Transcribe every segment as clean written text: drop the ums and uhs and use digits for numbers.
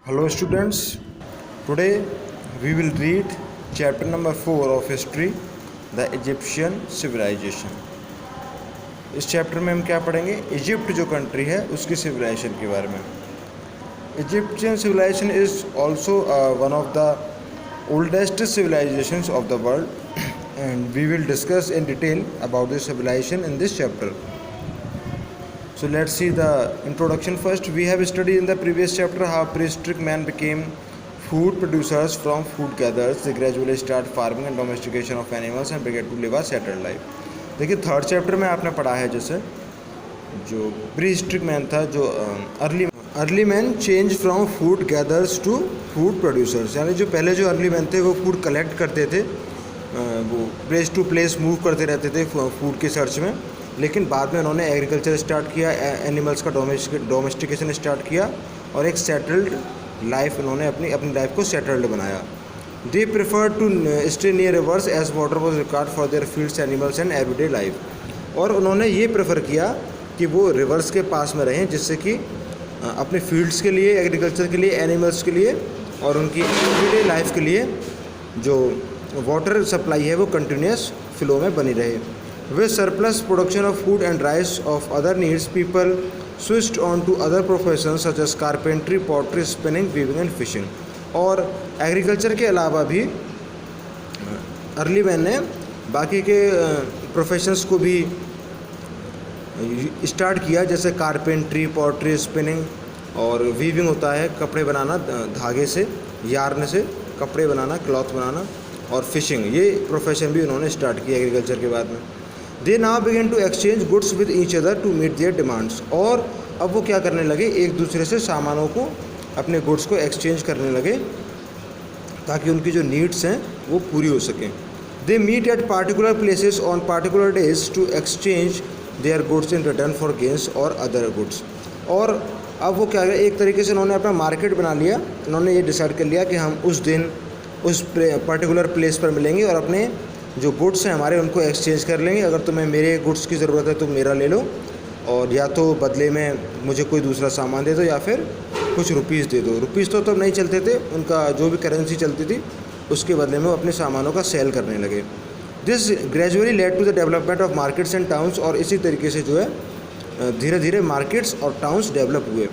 Hello students, today we will read chapter number 4 of history, the Egyptian civilization. इस chapter में हम क्या पढ़ेंगे? इजिप्ट जो कंट्री है उसकी सिविलाइजेशन के बारे में. Egyptian civilization is also one of the oldest civilizations of the world and we will discuss in detail about this civilization in this chapter. So let's see the introduction first. We have studied in the previous chapter how prehistoric man became food producers from food gatherers. They gradually start farming and domestication of animals and began to live a settled life. देखिए third chapter में आपने पढ़ा है जैसे जो प्रीहिस्ट्रिक man था, जो early man change from food gathers to food producers, यानी जो पहले जो अर्ली मैन थे वो फूड कलेक्ट करते थे, वो प्लेस टू प्लेस मूव करते रहते थे फूड के सर्च में, लेकिन बाद में उन्होंने एग्रीकल्चर स्टार्ट किया, एनिमल्स का डोमेस्टिकेशन स्टार्ट किया और एक सेटल्ड लाइफ उन्होंने अपनी लाइफ को सेटल्ड बनाया. They prefer to stay near rivers as water was required for their fields animals and everyday life. और उन्होंने ये प्रेफर किया कि वो रिवर्स के पास में रहें जिससे कि अपने फील्ड्स के लिए, एग्रीकल्चर के लिए, एनिमल्स के लिए और उनकी एवरीडे लाइफ के लिए जो वाटर सप्लाई है वो कंटिन्यूस फ्लो में बनी रहे. With surplus production of food and rice of other needs, people switched on to other professions such as carpentry, pottery, spinning, weaving and fishing. और एग्रीकल्चर के अलावा भी अर्ली मैन ने बाकी के प्रोफेशंस को भी स्टार्ट किया, जैसे कारपेंट्री, पॉटरी, स्पिनिंग और वीविंग होता है कपड़े बनाना, धागे से, यार्न से कपड़े बनाना, क्लॉथ बनाना, और फिशिंग, ये प्रोफेशन भी उन्होंने स्टार्ट किया एग्रीकल्चर के बाद में. They now begin to exchange goods with each other to meet their demands. और अब वो क्या करने लगे, एक दूसरे से सामानों को, अपने गुड्स को एक्सचेंज करने लगे ताकि उनकी जो नीड्स हैं वो पूरी हो सकें. They meet at particular places on particular days to exchange their goods in return for gains और अदर गुड्स. और अब वो क्या है, एक तरीके से उन्होंने अपना मार्केट बना लिया. उन्होंने ये डिसाइड कर लिया कि हम उस दिन उस पर्टिकुलर प्लेस पर मिलेंगे और अपने जो गुड्स हैं हमारे उनको एक्सचेंज कर लेंगे. अगर तुम्हें मेरे गुड्स की ज़रूरत है तो मेरा ले लो, और या तो बदले में मुझे कोई दूसरा सामान दे दो या फिर कुछ रुपीज़ दे दो. रुपीज़ तो तब नहीं चलते थे, उनका जो भी करेंसी चलती थी उसके बदले में वो अपने सामानों का सेल करने लगे. This gradually led to the development of markets and towns. और इसी तरीके से जो है धीरे धीरे मार्केट्स और टाउन्स डेवलप हुए.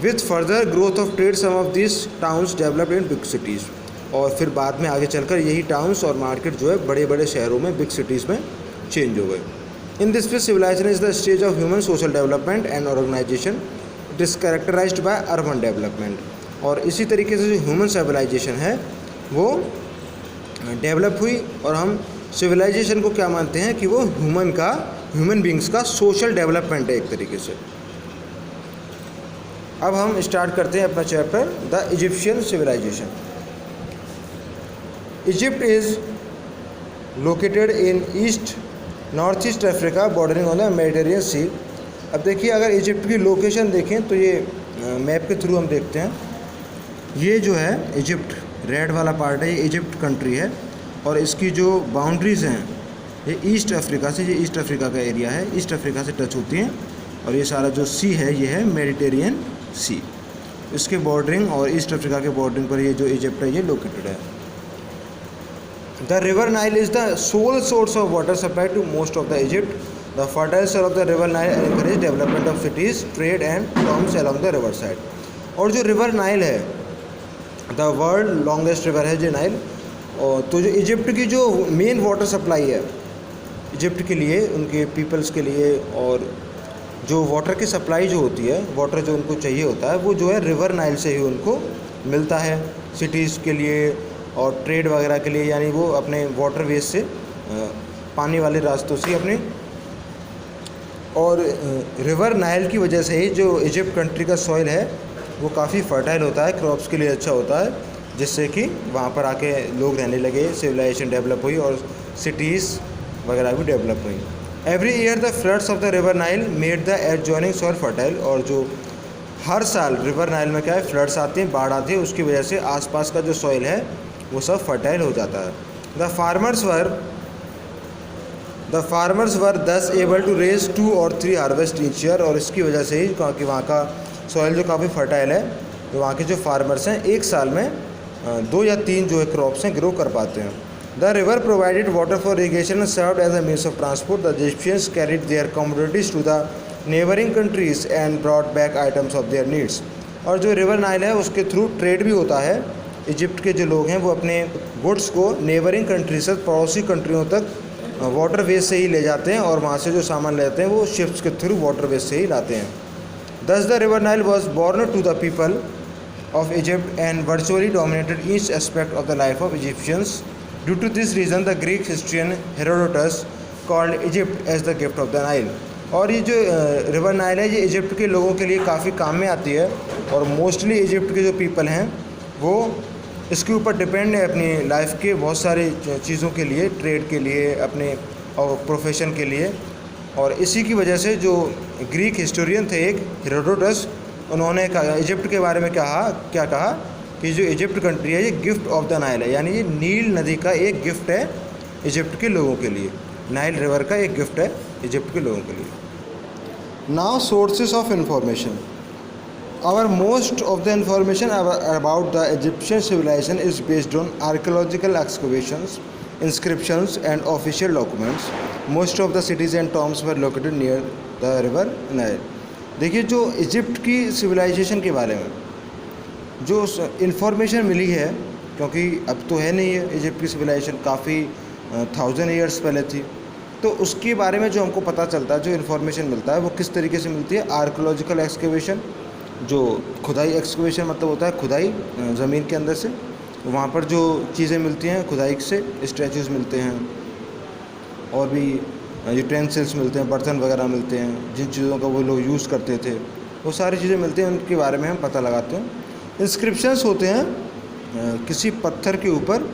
With further growth of trade some of this towns developed in big cities. और फिर बाद में आगे चलकर यही टाउन्स और मार्केट जो है बड़े बड़े शहरों में, बिग सिटीज़ में चेंज हो गए. In this phase civilisation is the stage of human social development and organisation. It is characterised by urban development. और इसी तरीके से जो ह्यूमन सिविलाइजेशन है वो डेवलप हुई, और हम सिविलाइजेशन को क्या मानते हैं कि वो ह्यूमन बींग्स का सोशल डेवलपमेंट है एक तरीके से. अब हम स्टार्ट करते हैं अपना chapter, the Egyptian civilization. Egypt is located in North East Africa bordering on the Mediterranean Sea. अब देखिए अगर इजिप्ट की लोकेशन देखें तो ये मैप के थ्रू हम देखते हैं, ये जो है इजिप्ट रेड वाला पार्ट है, ये इजिप्ट कंट्री है. और इसकी जो बाउंड्रीज़ हैं ये ईस्ट अफ्रीका से, ये ईस्ट अफ्रीका का एरिया है, ईस्ट अफ्रीका से टच होती हैं. और ये सारा जो सी है ये है मेडिटेरियन सी. इसके बॉर्डरिंग और ईस्ट अफ्रीका के बॉर्डरिंग पर ये जो इजिप्ट है ये लोकेटेड है. The river Nile is the sole source of water supply to most of the Egypt. The fertile soil of the river Nile encourage development of cities, trade and towns along the river side. और जो river Nile है, the world longest river है जो Nile. और तो जो Egypt की जो मेन वाटर सप्लाई है इजिप्ट के लिए, उनके पीपल्स के लिए, और जो वाटर की सप्लाई जो होती है, वाटर जो उनको चाहिए होता है वो जो है रिवर नाइल से ही उनको मिलता है सिटीज़ के लिए और ट्रेड वगैरह के लिए. यानी वो अपने वाटर वेज से, पानी वाले रास्तों से अपने, और रिवर नाइल की वजह से ही जो इजिप्ट कंट्री का सॉइल है वो काफ़ी फर्टाइल होता है, क्रॉप्स के लिए अच्छा होता है, जिससे कि वहाँ पर आके लोग रहने लगे, सिविलाइजेशन डेवलप हुई और सिटीज़ वगैरह भी डेवलप हुई. Every year the floods of the river Nile made the adjoining soil fertile. और जो हर साल रिवर नाइल में क्या है, फ्लड्स आती हैं, बाढ़ आती है, उसकी वजह से आसपास का जो सॉइल है वो सब फर्टाइल हो जाता है. The farmers were thus able to raise 2 or 3 harvest each year. और इसकी वजह से ही क्योंकि वहाँ का सॉइल जो काफ़ी फर्टाइल है तो वहाँ के जो फार्मर्स हैं एक साल में 2 या 3 जो है क्रॉप्स हैं ग्रो कर पाते हैं। The river provided water for irrigation and served as a means of transport. The Egyptians carried their commodities to the neighbouring countries and brought back items of their needs. और जो river Nile है उसके through trade भी होता है। Egypt के जो लोग हैं वो अपने गुड्स को नेबरिंग कंट्रीज से, पड़ोसी कंट्रियों तक वाटर वेज से ही ले जाते हैं और वहाँ से जो सामान ले जाते हैं वो शिप्स के थ्रू वाटर वेज से ही लाते हैं। Thus the river Nile was born to the people of Egypt and virtually dominated each aspect of the life of Egyptians. Due to this reason, the Greek historian Herodotus called Egypt as the gift of the Nile. और ये जो river Nile है ये Egypt के लोगों के लिए काफ़ी काम में आती है और मोस्टली इजिप्ट के जो पीपल हैं वो इसके ऊपर डिपेंड है अपनी लाइफ के बहुत सारी चीज़ों के लिए, ट्रेड के लिए, अपने और प्रोफेशन के लिए। और इसी की वजह से जो ग्रीक हिस्टोरियन थे एक हेरोडोटस, उन्होंने कहा इजिप्ट के बारे में क्या कहा कि जो इजिप्ट कंट्री है ये गिफ्ट ऑफ द नाइल है, यानी ये नील नदी का एक गिफ्ट है इजिप्ट के लोगों के लिए। नाइल रिवर का एक गिफ्ट है इजिप्ट के लोगों के लिए। Now sources of information. Our most of the information about the Egyptian civilization is based on archaeological excavations, inscriptions and official documents. Most of the cities and towns were located near the river Nile. देखिए जो Egypt की civilisation के बारे में जो information मिली है, क्योंकि अब तो है नहीं है, इजिप्ट की सिविलाइजेशन काफ़ी 1000 ईयर्स पहले थी, तो उसके बारे में जो हमको पता चलता है, जो इन्फॉर्मेशन मिलता है वो किस तरीके से मिलती है। आर्कियोलॉजिकल एक्सकेवेशन, जो खुदाई एक्सकेवेशन मतलब होता है खुदाई ज़मीन के अंदर से, वहाँ पर जो चीज़ें मिलती हैं खुदाई से, स्टैचूज़ मिलते हैं और भी यूटेंसिल्स मिलते हैं, बर्तन वगैरह मिलते हैं, जिन चीज़ों का वो लोग यूज़ करते थे वो सारी चीज़ें मिलती हैं, उनके बारे में हम पता लगाते हैं। इंस्क्रिप्शंस होते हैं किसी पत्थर के ऊपर,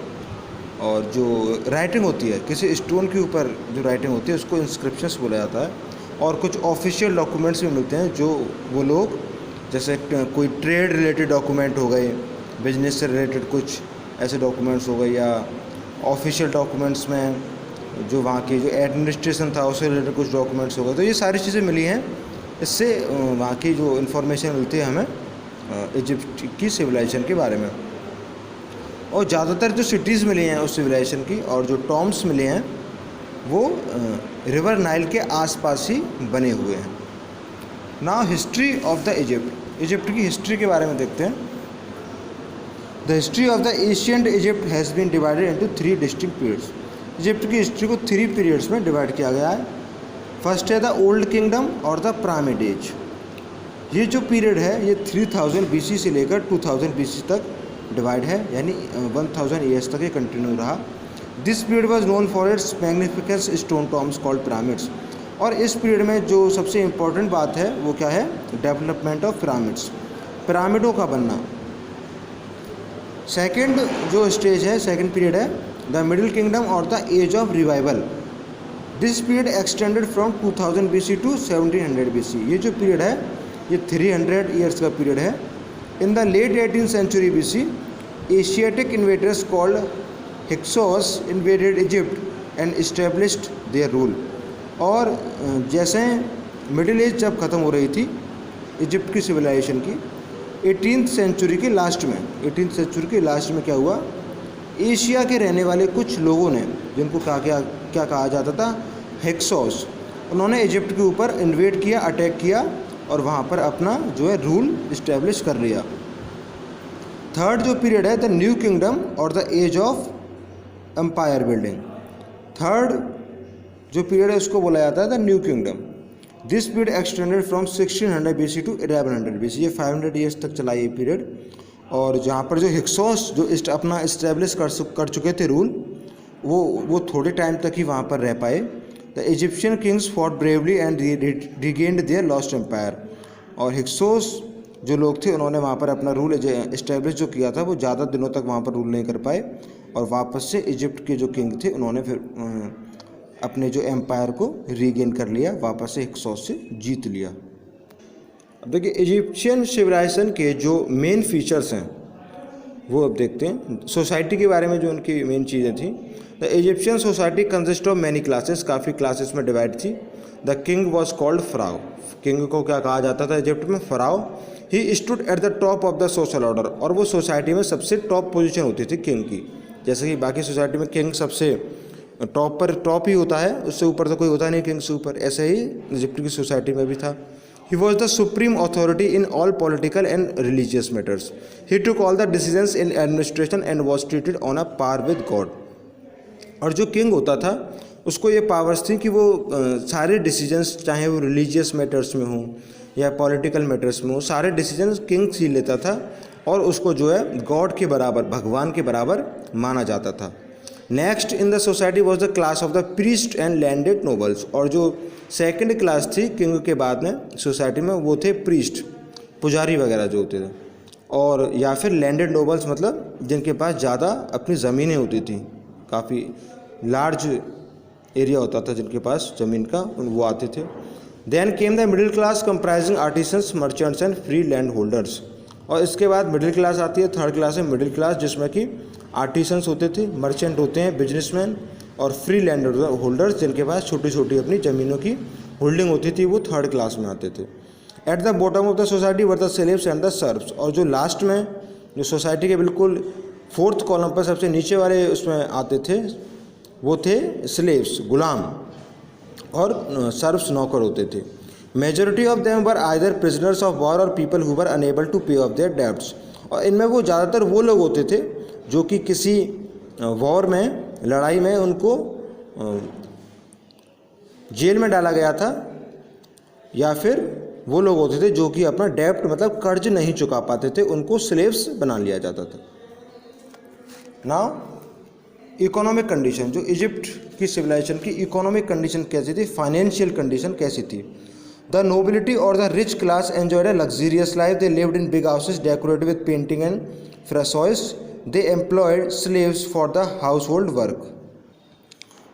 और जो राइटिंग होती है किसी स्टोन के ऊपर जो राइटिंग होती है उसको इंस्क्रिप्शंस बोला जाता है। और कुछ ऑफिशियल डॉक्यूमेंट्स भी मिलते हैं जो वो लोग, जैसे कोई ट्रेड रिलेटेड डॉक्यूमेंट हो गए, बिजनेस से रिलेटेड कुछ ऐसे डॉक्यूमेंट्स हो गए, या ऑफिशियल डॉक्यूमेंट्स में जो वहाँ की जो एडमिनिस्ट्रेशन था उससे रिलेटेड कुछ डॉक्यूमेंट्स हो गए। तो ये सारी चीज़ें मिली हैं, इससे वहाँ की जो इन्फॉर्मेशन मिलती है हमें इजिप्ट की सिविलाइजेशन के बारे में। और ज़्यादातर जो सिटीज़ मिली हैं उस सिविलाइजेशन की और जो टॉम्स मिले हैं वो रिवर नाइल के आसपास ही बने हुए हैं। Now history of the Egypt. Egypt की हिस्ट्री के बारे में देखते हैं। The history of the ancient Egypt has been divided into 3 distinct periods. Egypt की हिस्ट्री को 3 पीरियड्स में डिवाइड किया गया है। फर्स्ट है द ओल्ड किंगडम और द पिरामिड एज। ये जो पीरियड है ये 3000 BC से लेकर 2000 BC तक डिवाइड है, यानी 1000 ईयर्स तक ये कंटिन्यू रहा। This period was known for its magnificent stone Tom's called pyramids. और इस पीरियड में जो सबसे इम्पोर्टेंट बात है वो क्या है, डेवलपमेंट ऑफ पिरामिड्स, पिरामिडों का बनना। सेकेंड जो स्टेज है, सेकेंड पीरियड है द मिडिल किंगडम और the age of revival. This period extended from 2000 BC to 1700 BC। ये जो पीरियड है ये 300 ईयर्स का पीरियड है। In the late 18th century BC, Asiatic invaders called Hyksos invaded Egypt and established their rule. और जैसे middle age जब ख़त्म हो रही थी इजिप्ट की सिविलाइजेशन की, 18th century के लास्ट में, 18th century के लास्ट में क्या हुआ, एशिया के रहने वाले कुछ लोगों ने, जिनको क्या कहा जाता था, हिक्सोस, उन्होंने इजिप्ट के ऊपर इन्वेड किया, अटैक किया और वहाँ पर अपना जो है रूल इस्टेब्लिश कर लिया। थर्ड जो पीरियड है द न्यू किंगडम और the age of empire building. Third जो पीरियड है उसको बोला जाता है the new kingdom. This period extended from 1600 BC to 1100 BC। ये 500 ईयर्स तक चला ये पीरियड। और जहाँ पर जो हिक्सोस जो अपना इस्टेब्लिश कर चुके थे रूल, वो थोड़े टाइम तक ही वहाँ पर रह पाए। The Egyptian kings fought bravely and regained their lost empire. और हिक्सोस जो लोग थे उन्होंने वहाँ पर अपना रूल इस्टेब्लिश जो किया था वो ज़्यादा दिनों तक वहाँ पर रूल नहीं कर पाए और वापस से इजिप्ट के जो किंग थे उन्होंने फिर अपने जो एम्पायर को रीगेन कर लिया, वापस से हिक्सोस से जीत लिया। अब देखिए इजिप्शियन सिविलाइजेशन के जो मेन फीचर्स हैं वो अब देखते हैं। सोसाइटी के बारे में जो उनकी मेन चीज़ें थी, the Egyptian society consist of many classes, काफ़ी क्लासेस में डिवाइड थी। The king was called pharaoh. King को क्या कहा जाता था इजिप्ट में, pharaoh. He stood at the top of the social order, और वो सोसाइटी में सबसे टॉप पोजीशन होती थी किंग की। जैसे कि बाकी सोसाइटी में किंग सबसे टॉप ही होता है, उससे ऊपर तो कोई होता नहीं किंग से ऊपर, ऐसे ही इजिप्ट की सोसाइटी में भी था। He was the supreme authority in all political and religious matters. He took all the decisions in administration and was treated on a par with god. और जो किंग होता था उसको ये पावर्स थी कि वो सारे डिसीजंस, चाहे वो रिलीजियस मैटर्स में हो या पॉलिटिकल मैटर्स में हो, सारे डिसीजंस किंग ही लेता था और उसको जो है गॉड के बराबर, भगवान के बराबर माना जाता था। Next in the society was the class of the priest and landed nobles. और जो सेकंड क्लास थी किंग के बाद में सोसाइटी में, वो थे प्रीस्ट, पुजारी वगैरह जो होते थे, और या फिर लैंडेड नोबल्स, मतलब जिनके पास ज़्यादा अपनी ज़मीनें होती थी, काफ़ी लार्ज एरिया होता था जिनके पास ज़मीन का, वो आते थे। Then came the middle class comprising artisans, merchants and free land holders. और इसके बाद मिडिल क्लास आती है, थर्ड क्लास है मिडिल क्लास, जिसमें कि आर्टिसंस होते थे, मर्चेंट होते हैं, बिजनेसमैन, और फ्री लैंड होल्डर्स जिनके पास छोटी छोटी अपनी ज़मीनों की होल्डिंग होती थी, वो थर्ड क्लास में आते थे। At the bottom of the society were the slaves and the serves. और जो लास्ट में, जो सोसाइटी के बिल्कुल फोर्थ कॉलम पर सबसे नीचे वाले उसमें आते थे, वो थे स्लेव्स, गुलाम, और सर्व्स, नौकर होते थे। Majority of them were either prisoners of war और people who were unable to pay off their debts. और इनमें वो ज़्यादातर वो लोग होते थे जो कि किसी वॉर में, लड़ाई में उनको जेल में डाला गया था, या फिर वो लोग होते थे जो कि अपना डेब्ट मतलब कर्ज नहीं चुका पाते थे, उनको स्लेव्स बना लिया जाता था। नाउ इकोनॉमिक कंडीशन, जो इजिप्ट की सिविलाइजेशन की इकोनॉमिक कंडीशन कैसी थी, फाइनेंशियल कंडीशन कैसी थी। द नोबिलिटी और the rich class enjoyed a luxurious life. They lived in big houses decorated with painting and frescoes. They employed slaves for the household work.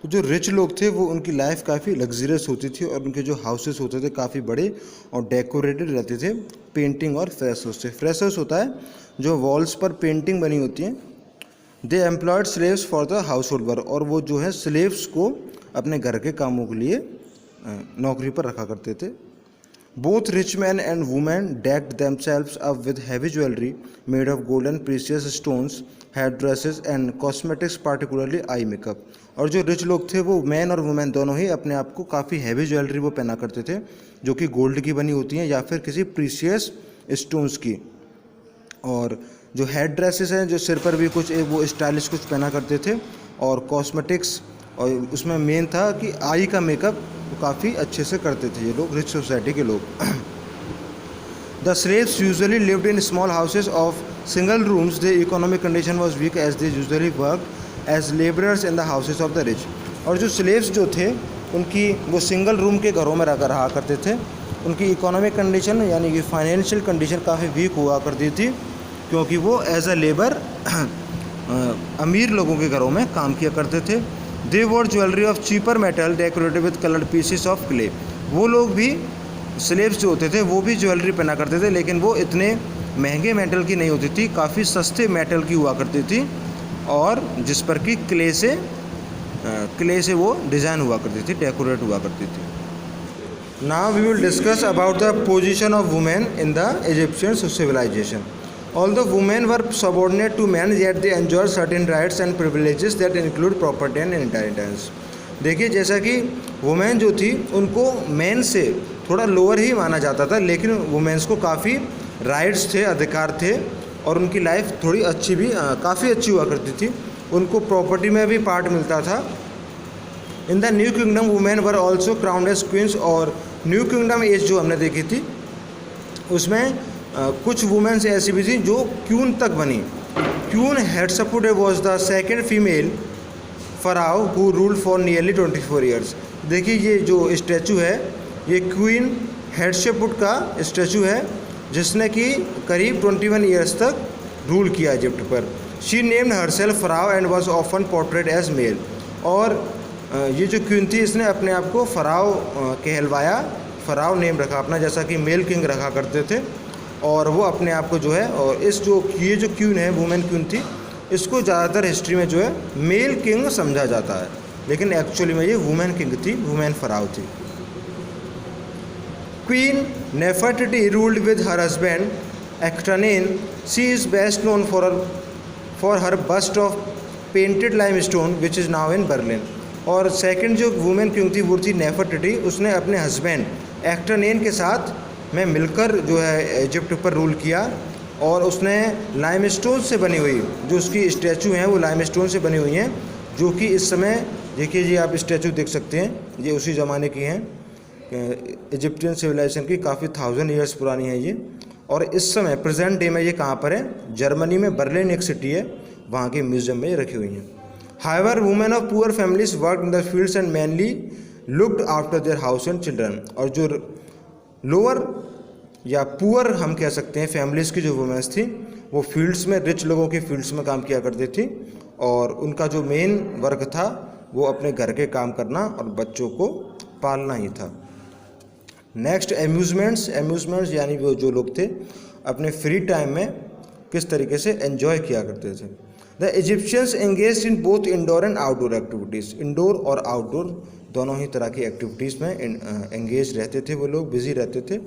तो जो rich लोग थे वो, उनकी लाइफ काफ़ी लग्जरियस होती थी और उनके जो हाउसेस होते थे काफ़ी बड़े और डेकोरेटेड रहते थे पेंटिंग और फ्रेसोस से। फ्रेसोस होता है जो वॉल्स पर पेंटिंग बनी होती है। They employed slaves for the household work. और वो जो है स्लेव्स को अपने घर के कामों के लिए नौकरी पर रखा करते थे। Both rich man and women decked themselves up with heavy jewellery made of gold and precious stones, head dresses and cosmetics, particularly eye makeup. और जो रिच लोग थे वो मैन और वुमेन दोनों ही अपने आप को काफ़ी हैवी ज्वेलरी वो पहना करते थे, जो कि गोल्ड की बनी होती हैं या फिर किसी प्रीशियस स्टोन्स की। और जो हेड ड्रेसेस हैं, जो सिर पर भी कुछ वो स्टाइलिश कुछ पहना करते थे। और कॉस्मेटिक्स, और उसमें मेन था कि आई का मेकअप काफ़ी अच्छे से करते थे ये लोग, रिच सोसाइटी के लोग। The slaves usually lived in small houses of single rooms. The economic condition was weak as they usually work as labourers in the houses of the rich. और जो स्लेव्स जो थे उनकी वो सिंगल रूम के घरों में रहा करते थे। उनकी इकोनॉमिक कंडीशन यानी कि फाइनेंशियल कंडीशन काफ़ी वीक हुआ करती थी, क्योंकि वो एज अ लेबर अमीर लोगों के घरों में काम किया करते थे। They wore jewellery of cheaper metal decorated with coloured pieces of clay. वो लोग भी, स्लेव्स जो होते थे वो भी ज्वेलरी पहना करते थे, लेकिन वो इतने महंगे मेटल की नहीं होती थी, काफ़ी सस्ते मेटल की हुआ करती थी, और जिस पर कि क्ले से वो डिज़ाइन हुआ करती थी, डेकोरेट हुआ करती थी। Now we will discuss about the position of women in the Egyptian civilisation. Although women were subordinate to men, yet they enjoyed certain rights and privileges that include property and inheritance. देखिए, जैसा कि women जो थी उनको main से थोड़ा lower ही माना जाता था, लेकिन वुमेन्स को काफ़ी राइट्स थे, अधिकार थे, और उनकी लाइफ थोड़ी अच्छी भी, काफ़ी अच्छी हुआ करती थी। उनको प्रॉपर्टी में भी पार्ट मिलता था। In the new kingdom women were also crowned as queens. और न्यू किंगडम एज जो हमने देखी थी उसमें कुछ वुमेन्स ऐसी भी थी जो क्यून तक बनी। Queen Hatshepsut was the second female pharaoh who ruled for nearly 24 years. देखिए, ये जो स्टैचू है ये क्वीन हेटशेपुट का स्टैचू है, जिसने कि करीब 21 ईयर्स तक रूल किया इजिप्ट पर। She named herself pharaoh and was often portrait as male. और ये जो क्वीन थी इसने अपने आप को फराओ कहलवाया, फराओ नेम रखा अपना, जैसा कि मेल किंग रखा करते थे। और वो अपने आप को जो है, और ये जो क्वीन है, वुमेन क्वीन थी, इसको ज़्यादातर हिस्ट्री में जो है मेल किंग समझा जाता है, लेकिन एक्चुअली में ये वुमेन किंग थी, वुमेन फराओ थी। Queen Nefertiti ruled with her husband Akhenaten. She is best known for her bust of painted limestone which is now in Berlin. और सेकंड जो वुमेन किंग थी वो थी नेफर्टिटी. उसने अपने हस्बैंड एक्टानेन के साथ में मिलकर जो है इजिप्ट पर रूल किया, और उसने लाइमस्टोन से बनी हुई जो उसकी स्टैचू हैं वो लाइमस्टोन से बनी हुई हैं, जो कि इस समय देखिए जी आप स्टैचू देख सकते हैं, ये उसी ज़माने की हैं. इजिप्टियन सिविलाइजेशन की काफ़ी 1000 ईयर्स पुरानी है ये. और इस समय प्रेजेंट डे में ये कहाँ पर है? जर्मनी में बर्लिन एक सिटी है, वहाँ के म्यूजियम में ये रखी हुई हैं. However women of poor families work in the fields and mainly looked after their house and children. और जो लोअर या पुअर हम कह सकते हैं फैमिलीज़ की जो वुमेन्स थी वो फील्ड्स में, रिच लोगों के फील्ड्स में काम किया करती थी, और उनका जो मेन वर्क था वो अपने घर के काम करना और बच्चों को पालना ही था. नेक्स्ट एम्यूज़मेंट्स. एम्यूज़मेंट्स यानी वो जो लोग थे अपने फ्री टाइम में किस तरीके से एंजॉय किया करते थे. The Egyptians engaged in both indoor and outdoor activities. Indoor और आउटडोर दोनों ही तरह की एक्टिविटीज़ में एंगेज रहते थे वो लोग, बिजी रहते थे.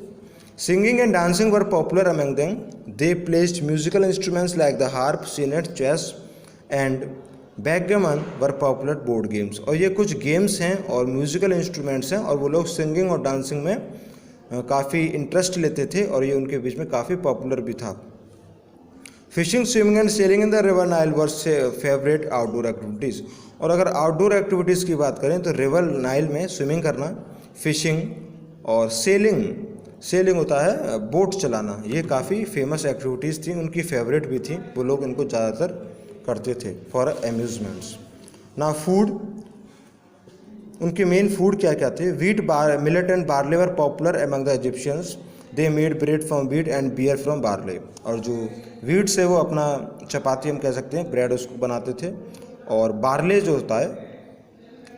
Singing and dancing were popular among them. They played musical instruments like the harp, senet, chess and backgammon were popular board games. और ये कुछ गेम्स हैं और म्यूजिकल इंस्ट्रूमेंट्स हैं, और वो लोग सिंगिंग और डांसिंग में काफ़ी इंटरेस्ट लेते थे, और ये उनके बीच में काफ़ी पॉपुलर भी था. Fishing, swimming and selling in the river Nile were favourite outdoor activities. और अगर आउटडोर एक्टिविटीज़ की बात करें तो रिवर नाइल में स्विमिंग करना, फिशिंग और सेलिंग, सेलिंग होता है बोट चलाना, ये काफ़ी फेमस एक्टिविटीज़ थी, उनकी फेवरेट भी थी, वो लोग इनको ज़्यादातर करते थे फॉर एम्यूजमेंट्स. ना फूड, उनके मेन फूड क्या क्या थे? Wheat, millet and barley were popular among the Egyptians. They made bread from wheat and beer from barley. और जो वीट से वो अपना चपाती हम कह सकते हैं, ब्रेड उसको बनाते थे, और बार्ले जो होता है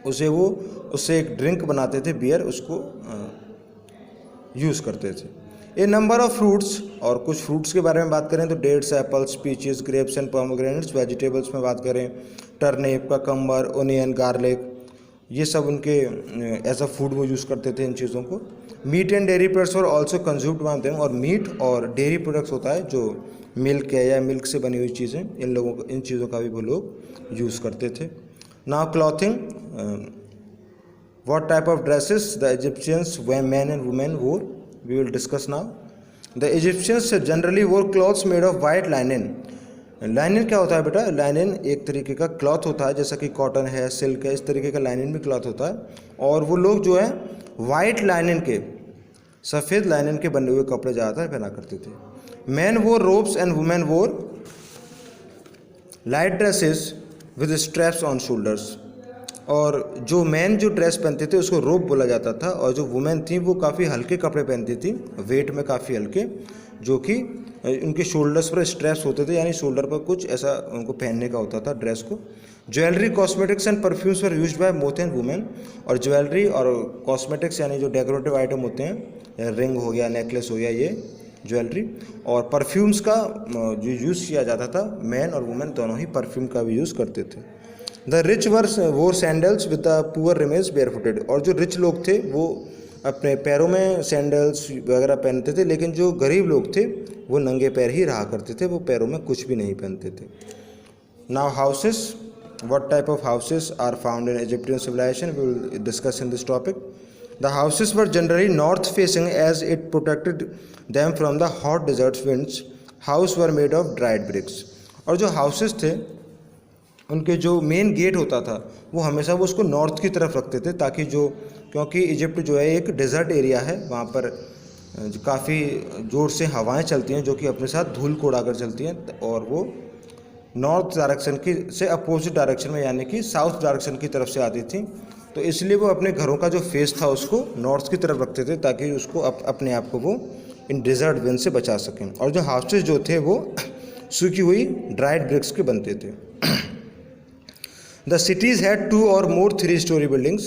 उससे एक ड्रिंक बनाते थे, बियर, उसको यूज़ करते थे. A number of fruits. और कुछ फ्रूट्स के बारे में बात करें तो dates, apples, peaches, grapes and pomegranates. Vegetables में बात करें टर्निप, ककम्बर, ओनियन, गार्लिक, ये सब उनके एज अ फूड वो यूज़ करते थे इन चीज़ों को. मीट एंड डेयरी प्रोडक्ट्स और ऑल्सो कंज्यूम्ड बाय देम. और मीट और डेयरी प्रोडक्ट्स होता है जो मिल्क है या मिल्क से बनी हुई चीज़ें, इन चीज़ों का भी वो लोग यूज़ करते थे. Now clothing. What type of dresses the Egyptians man and women wore, we will discuss now. The Egyptians generally wore clothes made of white linen. Linen क्या होता है बेटा? लाइनिन एक तरीके का क्लॉथ होता है, जैसा कि कॉटन है, सिल्क है, इस तरीके का लाइनिन भी क्लॉथ होता है. और वो लोग जो है वाइट लाइनिन के, सफ़ेद लाइनिन के बने हुए कपड़े ज़्यादातर पहना करते थे. मैन वोर रोब्स एंड वुमेन वोर light dresses with straps on shoulders. और जो मैन जो ड्रेस पहनते थे उसको रोब बोला जाता था, और जो वुमेन थी वो काफ़ी हल्के कपड़े पहनती थी, वेट में काफ़ी हल्के, जो कि उनके शोल्डर्स पर स्ट्रैप्स होते थे, यानी शोल्डर पर कुछ ऐसा उनको पहनने का होता था ड्रेस को. Jewellery, cosmetics and perfumes were used by both and women. और ज्वेलरी और कॉस्मेटिक्स यानी जो डेकोरेटिव आइटम होते हैं, रिंग हो गया, नेकलेस हो गया, ये ज्वेलरी, और परफ्यूम्स का जो यूज़ किया जाता था, मैन और वुमेन दोनों ही परफ्यूम का भी यूज़ करते थे. द रिच वोर sandals with the poor remains बेयरफुटेड. और जो रिच लोग थे वो अपने पैरों में सैंडल्स वगैरह पहनते थे, लेकिन जो गरीब लोग थे वो नंगे पैर ही रहा करते थे, वो पैरों में कुछ भी नहीं पहनते थे. Now houses. What type of houses are found in Egyptian civilisation, we will discuss in this topic. The houses were generally north facing as it protected them from the hot desert winds. House were made of dried bricks. और जो houses थे उनके जो main gate होता था वो हमेशा वो उसको नॉर्थ की तरफ रखते थे, ताकि क्योंकि इजिप्ट जो है एक डेजर्ट एरिया है, वहाँ पर काफ़ी ज़ोर से हवाएं चलती हैं जो कि अपने साथ धूल को उड़ाकर चलती हैं, और वो नॉर्थ डायरेक्शन से अपोजिट डायरेक्शन में यानी कि साउथ डायरेक्शन की तरफ से आती थी. तो इसलिए वो अपने घरों का जो फेस था उसको नॉर्थ की तरफ रखते थे, ताकि उसको अपने आप को वो इन डेजर्ट विंड से बचा सकें. और जो हाउसेज जो थे वो सूखी हुई ड्राइड ब्रिक्स के बनते थे. The cities had 2 or more 3-story buildings.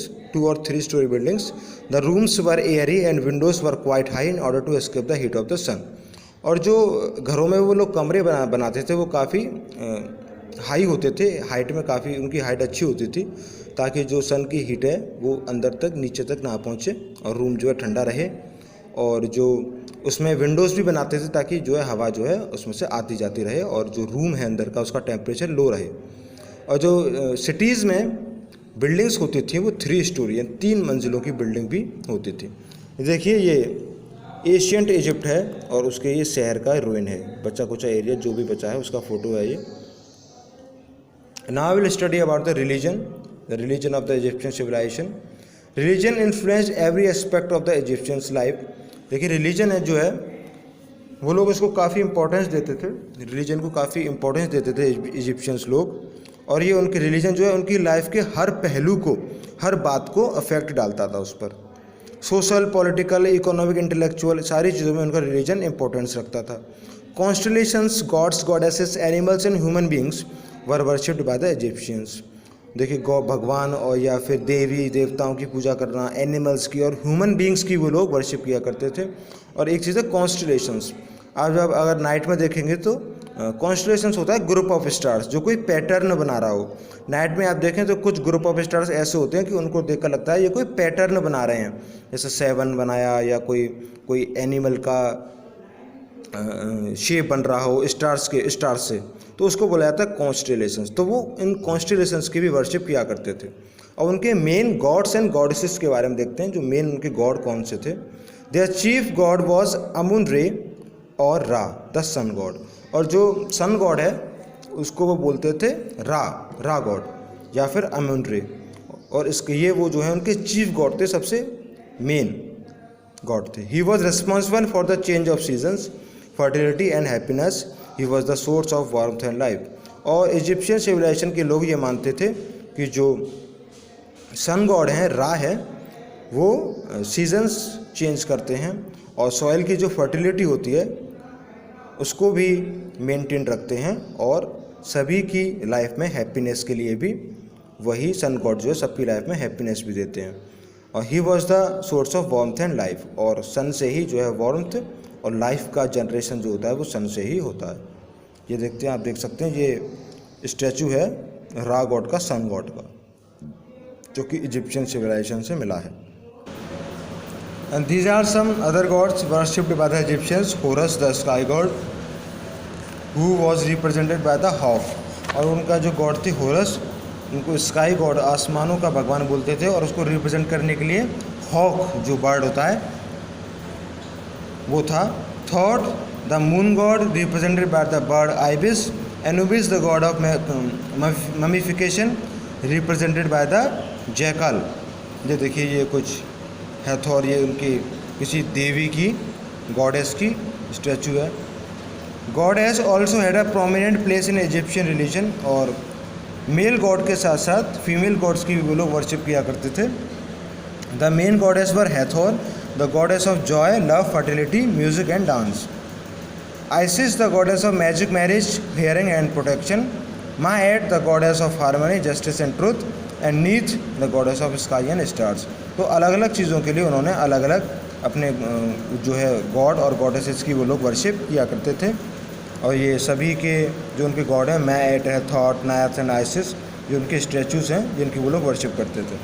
The rooms were airy and windows were quite high in order to escape the heat of the sun. और जो घरों में वो लोग कमरे बनाते थे वो काफ़ी हाई होते थे, हाइट में काफ़ी उनकी हाइट अच्छी होती थी, ताकि जो सन की हीट है वो अंदर तक नीचे तक ना पहुँचे और रूम जो है ठंडा रहे. और जो उसमें विंडोज़ भी बनाते थे ताकि जो है हवा जो है उसमें से आती जाती रहे और जो रूम है अंदर का उसका टेम्परेचर लो रहे। और जो सिटीज़ में बिल्डिंग्स होती थी वो 3 स्टोरी यानी 3 मंजिलों की बिल्डिंग भी होती थी। देखिए ये एशियंट इजिप्ट है और उसके ये शहर का रूइन है, बचा कुचा एरिया जो भी बचा है उसका फ़ोटो है ये। Now will study about the religion of the Egyptian civilisation. Religion influenced every aspect of the Egyptians life. देखिए रिलीजन है जो है वो लोग इसको काफ़ी इंपॉर्टेंस देते थे, रिलीजन को काफ़ी इंपॉर्टेंस देते थे इजिप्शियंस लोग, और ये उनकी रिलीजन जो है उनकी लाइफ के हर पहलू को, हर बात को अफेक्ट डालता था उस पर। सोशल, पॉलिटिकल, इकोनॉमिक, इंटेलेक्चुअल सारी चीज़ों में उनका रिलीजन इंपॉर्टेंस रखता था। Constellations, gods, goddesses, animals and human beings were worshipped by the Egyptians. देखिए भगवान और या फिर देवी देवताओं की पूजा करना, एनिमल्स की और ह्यूमन बींग्स की वो लोग वर्शिप किया करते थे। और एक चीज़ है कॉन्स्टलेशंस। आप जब अगर नाइट में देखेंगे तो कॉन्स्टलेशंस होता है ग्रुप ऑफ स्टार्स जो कोई पैटर्न बना रहा हो। नाइट में आप देखें तो कुछ ग्रुप ऑफ स्टार्स ऐसे होते हैं कि उनको देखकर लगता है ये कोई पैटर्न बना रहे हैं, जैसे 7 बनाया या कोई एनिमल का शेप बन रहा हो स्टार से, तो उसको बोला जाता है कॉन्स्टेलेशंस। तो वो इन कॉन्स्टेलेशंस की भी वर्शिप किया करते थे। और उनके मेन गॉड्स एंड गॉडेसेस के बारे में देखते हैं, जो मेन उनके गॉड कौन से थे। Their chief god was Amun Re और रा द सन गॉड। और जो सन गॉड है उसको वो बोलते थे रा गॉड या फिर अमुन रे। और इसके ये वो जो है उनके चीफ गॉड थे, सबसे मेन गॉड थे। He was responsible for the change of seasons, fertility and happiness. He was the source of warmth and life. और इजिप्शियन सिविलाइजेशन के लोग ये मानते थे कि जो सन गॉड हैं, रा है, वो सीजन्स चेंज करते हैं और सॉइल की जो फर्टिलिटी होती है उसको भी मेंटेन रखते हैं, और सभी की लाइफ में हैप्पीनेस के लिए भी वही सन गॉड जो है सबकी लाइफ में हैप्पीनेस भी देते हैं। और ही was the source of warmth and life. और सन से ही जो है वार्मथ और लाइफ का जनरेशन जो होता है वो सन से ही होता है। ये देखते हैं, आप देख सकते हैं ये स्टैचू है रा गॉड का, सन गॉड का, जो कि इजिप्शियन सिविलाइजेशन से मिला है। And these are some other gods worshipped by the Egyptians. Horus the sky god who was represented by the hawk. और उनका जो गॉड थे होरस, उनको स्काई गॉड आसमानों का भगवान बोलते थे, और उसको रिप्रेजेंट करने के लिए हॉक जो बर्ड होता है वो था। Thought the moon God represented by the bird ibis. Anubis the God of mummification represented by the jackal. ये देखिए ये कुछ हैथोर, ये उनकी किसी देवी की गॉडेस की स्टैचू है। Goddess also had a prominent place in Egyptian religion. और मेल गॉड के साथ साथ फीमेल गॉड्स की भी वो लोग वर्शिप किया करते थे। The main goddess were Hathor, the goddess of joy, love, fertility, music and dance. Isis the goddess of magic, marriage, healing and protection. Maat the goddess of harmony, justice and truth. And Neith the goddess of sky and stars. तो अलग अलग चीज़ों के लिए उन्होंने अलग अलग अपने जो है गॉड और गॉडेसेस की वो लोग वर्शिप किया करते थे। और ये सभी के जो उनके गॉड हैं, मैट है, थॉट, नायथ एंड आइसिस, जो उनके स्टैचूज़ हैं जिनकी वो लोग वर्शिप करते थे।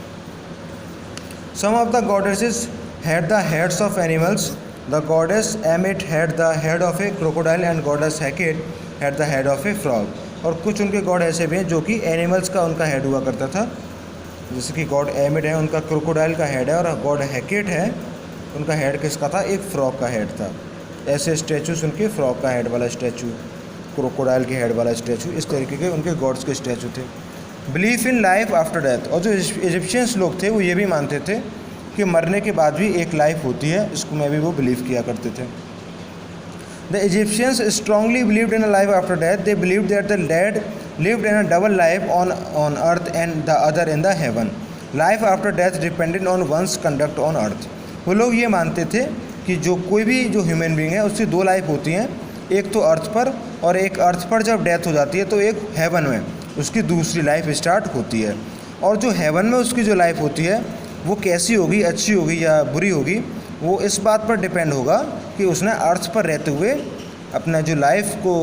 Some of the goddesses had the heads of animals. The goddess Ammit had the head of a crocodile and goddess Heqet had the head of a frog. और कुछ उनके गॉड ऐसे भी हैं जो कि एनिमल्स का उनका हेड हुआ करता था, जैसे कि गॉड एमिट है उनका क्रोकोडाइल का हेड है, और गॉड हैकेट है उनका हेड किसका था, एक फ्रॉग का हेड था। ऐसे स्टैचूस उनके फ्रॉग का हेड वाला स्टैचू, क्रोकोडाइल के हेड वाला स्टैचू, इस तरीके के उनके गॉड्स के स्टैचू थे। Belief in life after death. और जो इजिप्शियंस लोग थे वो ये भी मानते थे कि मरने के बाद भी एक लाइफ होती है, इसको में भी वो बिलीव किया करते थे। The Egyptians strongly believed in a life after death. They believed that the dead lived in a double life on earth and the other in the heaven. Life after death depended on one's conduct on earth. वो लोग ये मानते थे कि जो कोई भी जो ह्यूमन बीइंग है उसकी 2 लाइफ होती हैं, एक तो अर्थ पर, और एक अर्थ पर जब डेथ हो जाती है तो एक हेवन में उसकी दूसरी लाइफ स्टार्ट होती है। और जो हेवन में उसकी जो लाइफ होती है वो कैसी होगी, अच्छी होगी या बुरी होगी, वो इस बात पर डिपेंड होगा कि उसने अर्थ पर रहते हुए अपना जो लाइफ को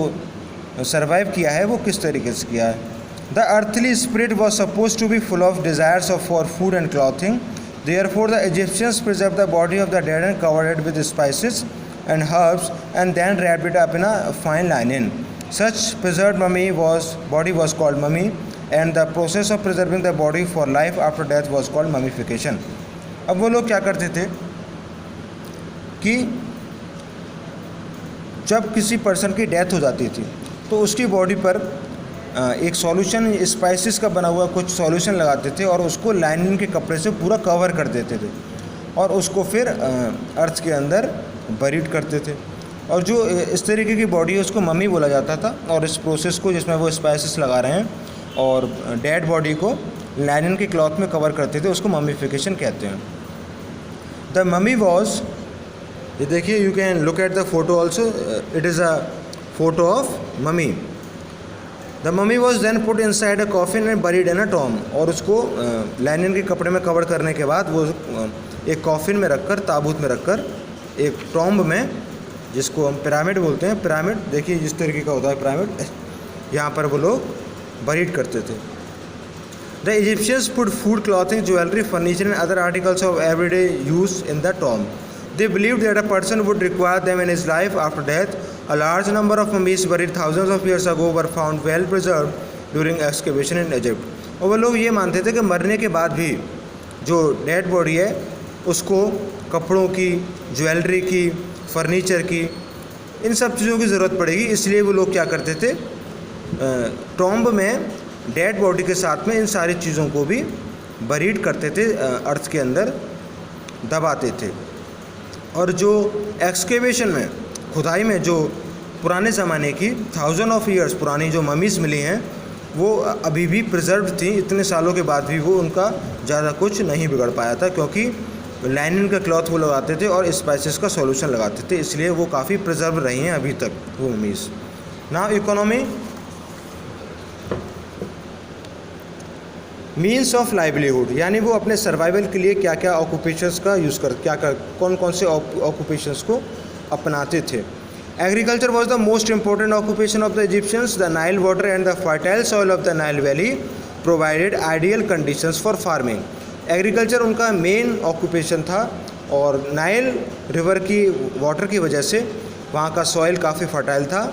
सर्वाइव किया है वो किस तरीके से किया है। The earthly spirit was suppose to be full of desires of for food and clothing, Therefore, the Egyptians preserved the body of the dead and covered it with spices and herbs and then wrapped it up in a fine linen. Such preserved body was called mummy, and the process of preserving the body for life after death was called mummification. अब वो लोग क्या करते थे कि जब किसी person की डेथ हो जाती थी तो उसकी बॉडी पर एक सॉल्यूशन, स्पाइसेस का बना हुआ कुछ सॉल्यूशन लगाते थे और उसको लाइनिन के कपड़े से पूरा कवर कर देते थे और उसको फिर अर्थ के अंदर बरीड करते थे। और जो इस तरीके की बॉडी है उसको मम्मी बोला जाता था। और इस प्रोसेस को जिसमें वो स्पाइसेस लगा रहे हैं और डेड बॉडी को लाइनिन के क्लॉथ में कवर करते थे उसको मम्मीफिकेशन कहते हैं। द मम्मी वॉज, ये देखिए, you can look at the photo also, it is a photo of mummy. The mummy was then put inside a coffin and buried in a tomb, और उसको linen के कपड़े में cover करने के बाद वो एक कॉफिन में रखकर, ताबूत में रखकर, एक टॉम्ब में, जिसको हम पिरामिड बोलते हैं, पिरामिड देखिए जिस तरीके का होता है पिरामिड, यहाँ पर वो लोग बरीड करते थे। The Egyptians put food, clothing, jewellery, furniture and other articles of everyday use in the tomb. They believed that a person would require them in his life after death. A large number of mummies buried thousands of years ago were found well preserved during excavation in Egypt. और वो लोग ये मानते थे कि मरने के बाद भी जो डेड बॉडी है उसको कपड़ों की, ज्वेलरी की, फर्नीचर की, इन सब चीज़ों की ज़रूरत पड़ेगी, इसलिए वो लोग क्या करते थे, टॉम्ब में डेड बॉडी के साथ में इन सारी चीज़ों को भी बरीड करते थे, अर्थ के अंदर दबाते थे। और जो एक्सकेवेशन में, खुदाई में, जो पुराने ज़माने की 1000 ऑफ ईयर्स पुरानी जो ममीज़ मिली हैं वो अभी भी प्रिजर्व थी। इतने सालों के बाद भी वो उनका ज़्यादा कुछ नहीं बिगड़ पाया था, क्योंकि लाइनिन का क्लॉथ वो लगाते थे और स्पाइसेस का सॉल्यूशन लगाते थे, इसलिए वो काफ़ी प्रिजर्व रही हैं अभी तक वो mummies. Now economy, means of livelihood, यानी वो अपने सर्वाइवल के लिए क्या क्या ऑक्यूपेशंस का यूज़ कौन कौन से ऑक्यूपेशंस को अपनाते थे। Agriculture was the most important occupation of the Egyptians. The Nile water and the fertile soil of the Nile valley provided ideal conditions for farming. Agriculture उनका मेन ऑक्यूपेशन था और नाइल रिवर की water की वजह से वहाँ का soil काफ़ी फर्टाइल था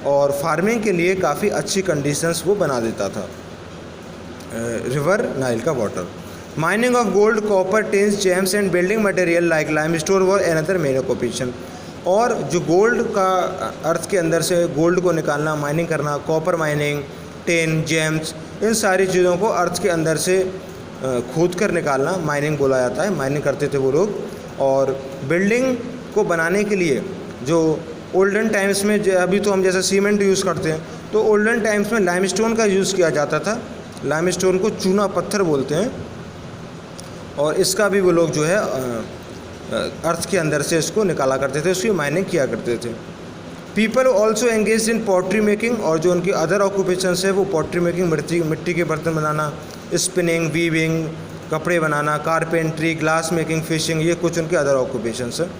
और फार्मिंग के लिए काफ़ी अच्छी कंडीशंस वो बना देता था, रिवर नाइल का water. Mining of gold, copper, tins, gems and building material like limestone were another main occupation. और जो गोल्ड का, अर्थ के अंदर से गोल्ड को निकालना, माइनिंग करना, कॉपर माइनिंग, टिन, जेम्स, इन सारी चीज़ों को अर्थ के अंदर से खोद कर निकालना माइनिंग बोला जाता है, माइनिंग करते थे वो लोग। और बिल्डिंग को बनाने के लिए जो ओल्डन टाइम्स में, अभी तो हम जैसे सीमेंट यूज़ करते हैं, तो ओल्डन टाइम्स में लाइमस्टोन का यूज़ किया जाता था। लाइमस्टोन को चूना पत्थर बोलते हैं और इसका भी वो लोग जो है अर्थ के अंदर से इसको निकाला करते थे, उसकी माइनिंग किया करते थे। People also engage in pottery making, और जो उनकी अदर ऑक्यूपेशंस है वो पॉटरी मेकिंग, मिट्टी के बर्तन बनाना, स्पिनिंग, वीविंग, कपड़े बनाना, कारपेंट्री, ग्लास मेकिंग, फिशिंग, ये कुछ उनके अदर ऑक्यूपेशंस हैं।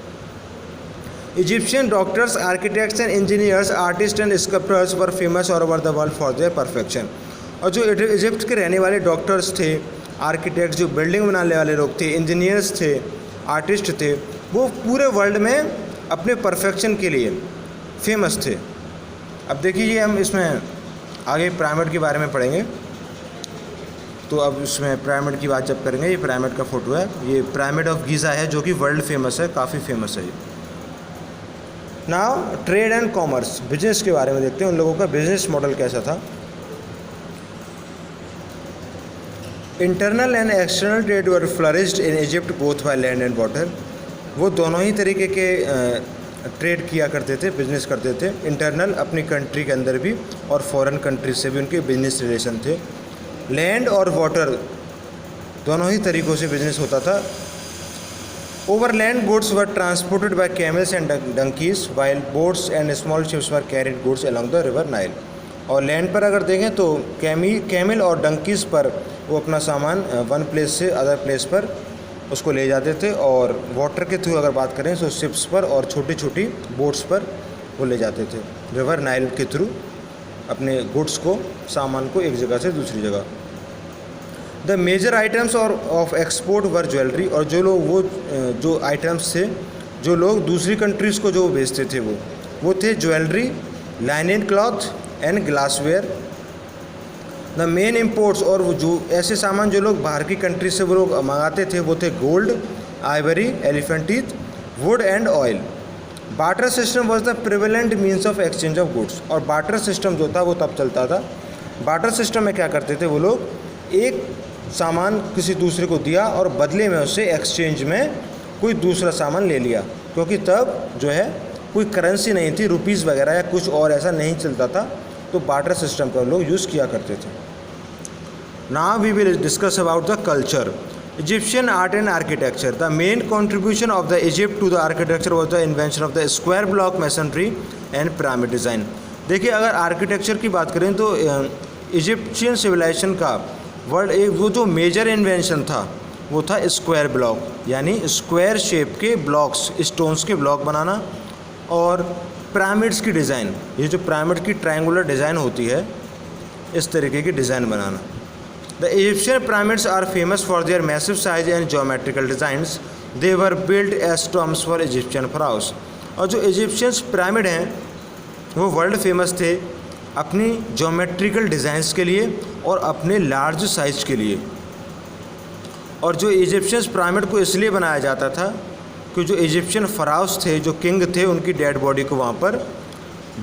Egyptian doctors, architects and engineers, artist and sculptors were famous all over the world for their perfection. और जो इजिप्ट के रहने वाले डॉक्टर्स थे, आर्किटेक्ट, जो बिल्डिंग बनाने वाले लोग थे, इंजीनियर्स थे, आर्टिस्ट थे, वो पूरे वर्ल्ड में अपने परफेक्शन के लिए फेमस थे। अब देखिए हम इसमें आगे पिरामिड के बारे में पढ़ेंगे, तो अब इसमें पिरामिड की बात जब करेंगे, ये पिरामिड का फ़ोटो है, ये पिरामिड ऑफ गीज़ा है जो कि वर्ल्ड फेमस है, काफ़ी फेमस है ये। Now trade and commerce, business के बारे में देखते हैं, उन लोगों का बिजनेस मॉडल कैसा था। Internal and external trade were flourished in Egypt both by land and water. वो दोनों ही तरीके के ट्रेड किया करते थे, बिजनेस करते थे। इंटरनल अपनी कंट्री के अंदर भी और फॉरेन कंट्री से भी उनके बिजनेस रिलेशन थे। लैंड और वाटर दोनों ही तरीक़ों से बिजनेस होता था। Overland goods were transported by camels and donkeys while boats and small ships were carried goods along the river Nile. और लैंड पर अगर देखें तो कैमल और डंकीज़ पर वो अपना सामान वन प्लेस से अदर प्लेस पर उसको ले जाते थे, और वाटर के थ्रू अगर बात करें तो शिप्स पर और छोटी छोटी बोट्स पर वो ले जाते थे, रिवर नाइल के थ्रू अपने गुड्स को, सामान को एक जगह से दूसरी जगह। द मेजर आइटम्स और ऑफ एक्सपोर्ट वर ज्वेलरी, और जो लोग वो जो आइटम्स थे जो लोग दूसरी कंट्रीज़ को जो भेजते थे वो थे jewellery, linen cloth and glassware. The main imports, और वो जो ऐसे सामान जो लोग बाहर की कंट्री से वो लोग मंगाते थे वो थे gold, Ivory, elephant teeth, would and oil. Barter system was the prevalent means of exchange of goods, और बार्टर सिस्टम जो था वो तब चलता था। बार्टर सिस्टम में क्या करते थे वो लोग, एक सामान किसी दूसरे को दिया और बदले में उससे एक्सचेंज में कोई दूसरा सामान ले लिया, क्योंकि तब जो है कोई करेंसी नहीं थी, रुपीज़ वगैरह या कुछ और ऐसा नहीं चलता था, तो बार्टर सिस्टम का लोग यूज़ किया करते थे। Now we will discuss about the culture, Egyptian art and architecture. The main contribution of the Egypt to the architecture was the invention of the square block masonry and pyramid design. देखिए, अगर architecture की बात करें तो Egyptian civilization का world एक वो जो मेजर इन्वेंशन था वो था स्क्वायर ब्लॉक, यानी स्क्वायर शेप के ब्लॉक्स, स्टोन्स के ब्लॉक बनाना, और पिरामिड्स की डिज़ाइन, ये जो पिरामिड की ट्रायंगुलर डिज़ाइन होती है इस तरीके की डिज़ाइन बनाना। The Egyptian pyramids are famous for their massive size and geometrical designs. They were build as tombs for Egyptian pharaohs. और जो इजिप्शियंस पिरामिड हैं वो वर्ल्ड फेमस थे अपनी ज्योमेट्रिकल डिज़ाइंस के लिए और अपने लार्ज साइज के लिए। और जो इजिप्शियंस पिरामिड को इसलिए बनाया जाता था कि जो इजिप्शियन फराउस थे, जो किंग थे, उनकी डेड बॉडी को वहाँ पर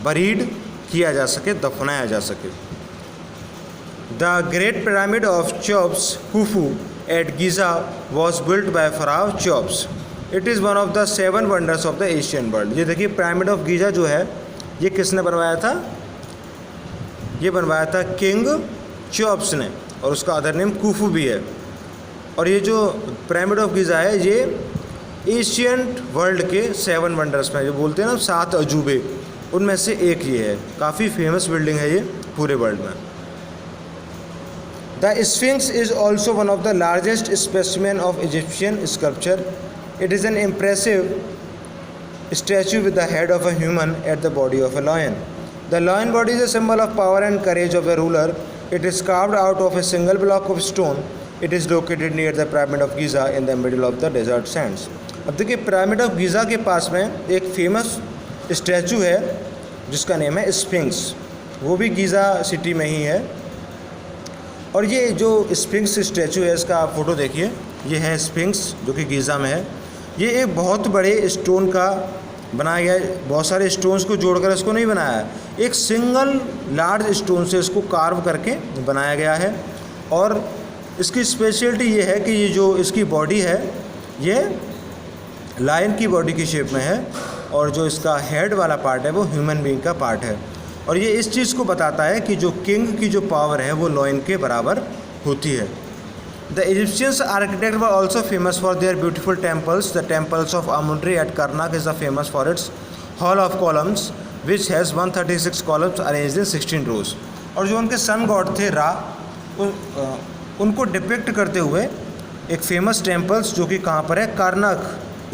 बरीड किया जा सके, दफनाया जा सके। The great pyramid of Cheops Khufu at Giza was built by pharaoh Cheops. It is one of the 7 wonders of the Asian world. ये देखिए, पिरामिड ऑफ गीज़ा जो है ये किसने बनवाया था, ये बनवाया था किंग चोप्स ने, और उसका अदर नेम खुफू भी है। और ये जो पिरामिड ऑफ गीज़ा है ये एशियन वर्ल्ड के 7 वंडर्स में, जो बोलते हैं ना 7 अजूबे, उनमें से एक ये है। काफ़ी फेमस बिल्डिंग है ये पूरे वर्ल्ड में। The sphinx is also one of the largest specimen of Egyptian sculpture. It is an impressive statue with the head of a human at the body of a lion. The lion body is a symbol of power and courage of a ruler. It is carved out of a single block of stone. It is located near the pyramid of Giza in the middle of the desert sands. अब देखिए, pyramid of Giza के पास में एक famous statue है जिसका name है sphinx, वो भी गीज़ा सिटी में ही है। और ये जो स्फिंक्स स्टैचू है इसका आप फोटो देखिए, ये है स्फिंक्स जो कि गीज़ा में है। ये एक बहुत बड़े स्टोन का बनाया गया है, बहुत सारे स्टोन्स को जोड़कर इसको नहीं बनाया है, एक सिंगल लार्ज स्टोन से इसको कार्व करके बनाया गया है। और इसकी स्पेशलिटी ये है कि ये जो इसकी बॉडी है ये लायन की बॉडी की शेप में है, और जो इसका हेड वाला पार्ट है वो ह्यूमन बीइंग का पार्ट है। और ये इस चीज़ को बताता है कि जो किंग की जो पावर है वो लायन के बराबर होती है। The Egyptians architects were also famous for their beautiful temples. The temples of Amun-Re at Karnak is famous for its hall of columns, which has 136 columns arranged in 16 rows. और जो उनके sun god थे रा, उनको depict करते हुए एक famous temples जो कि कहाँ पर है, कार्नक,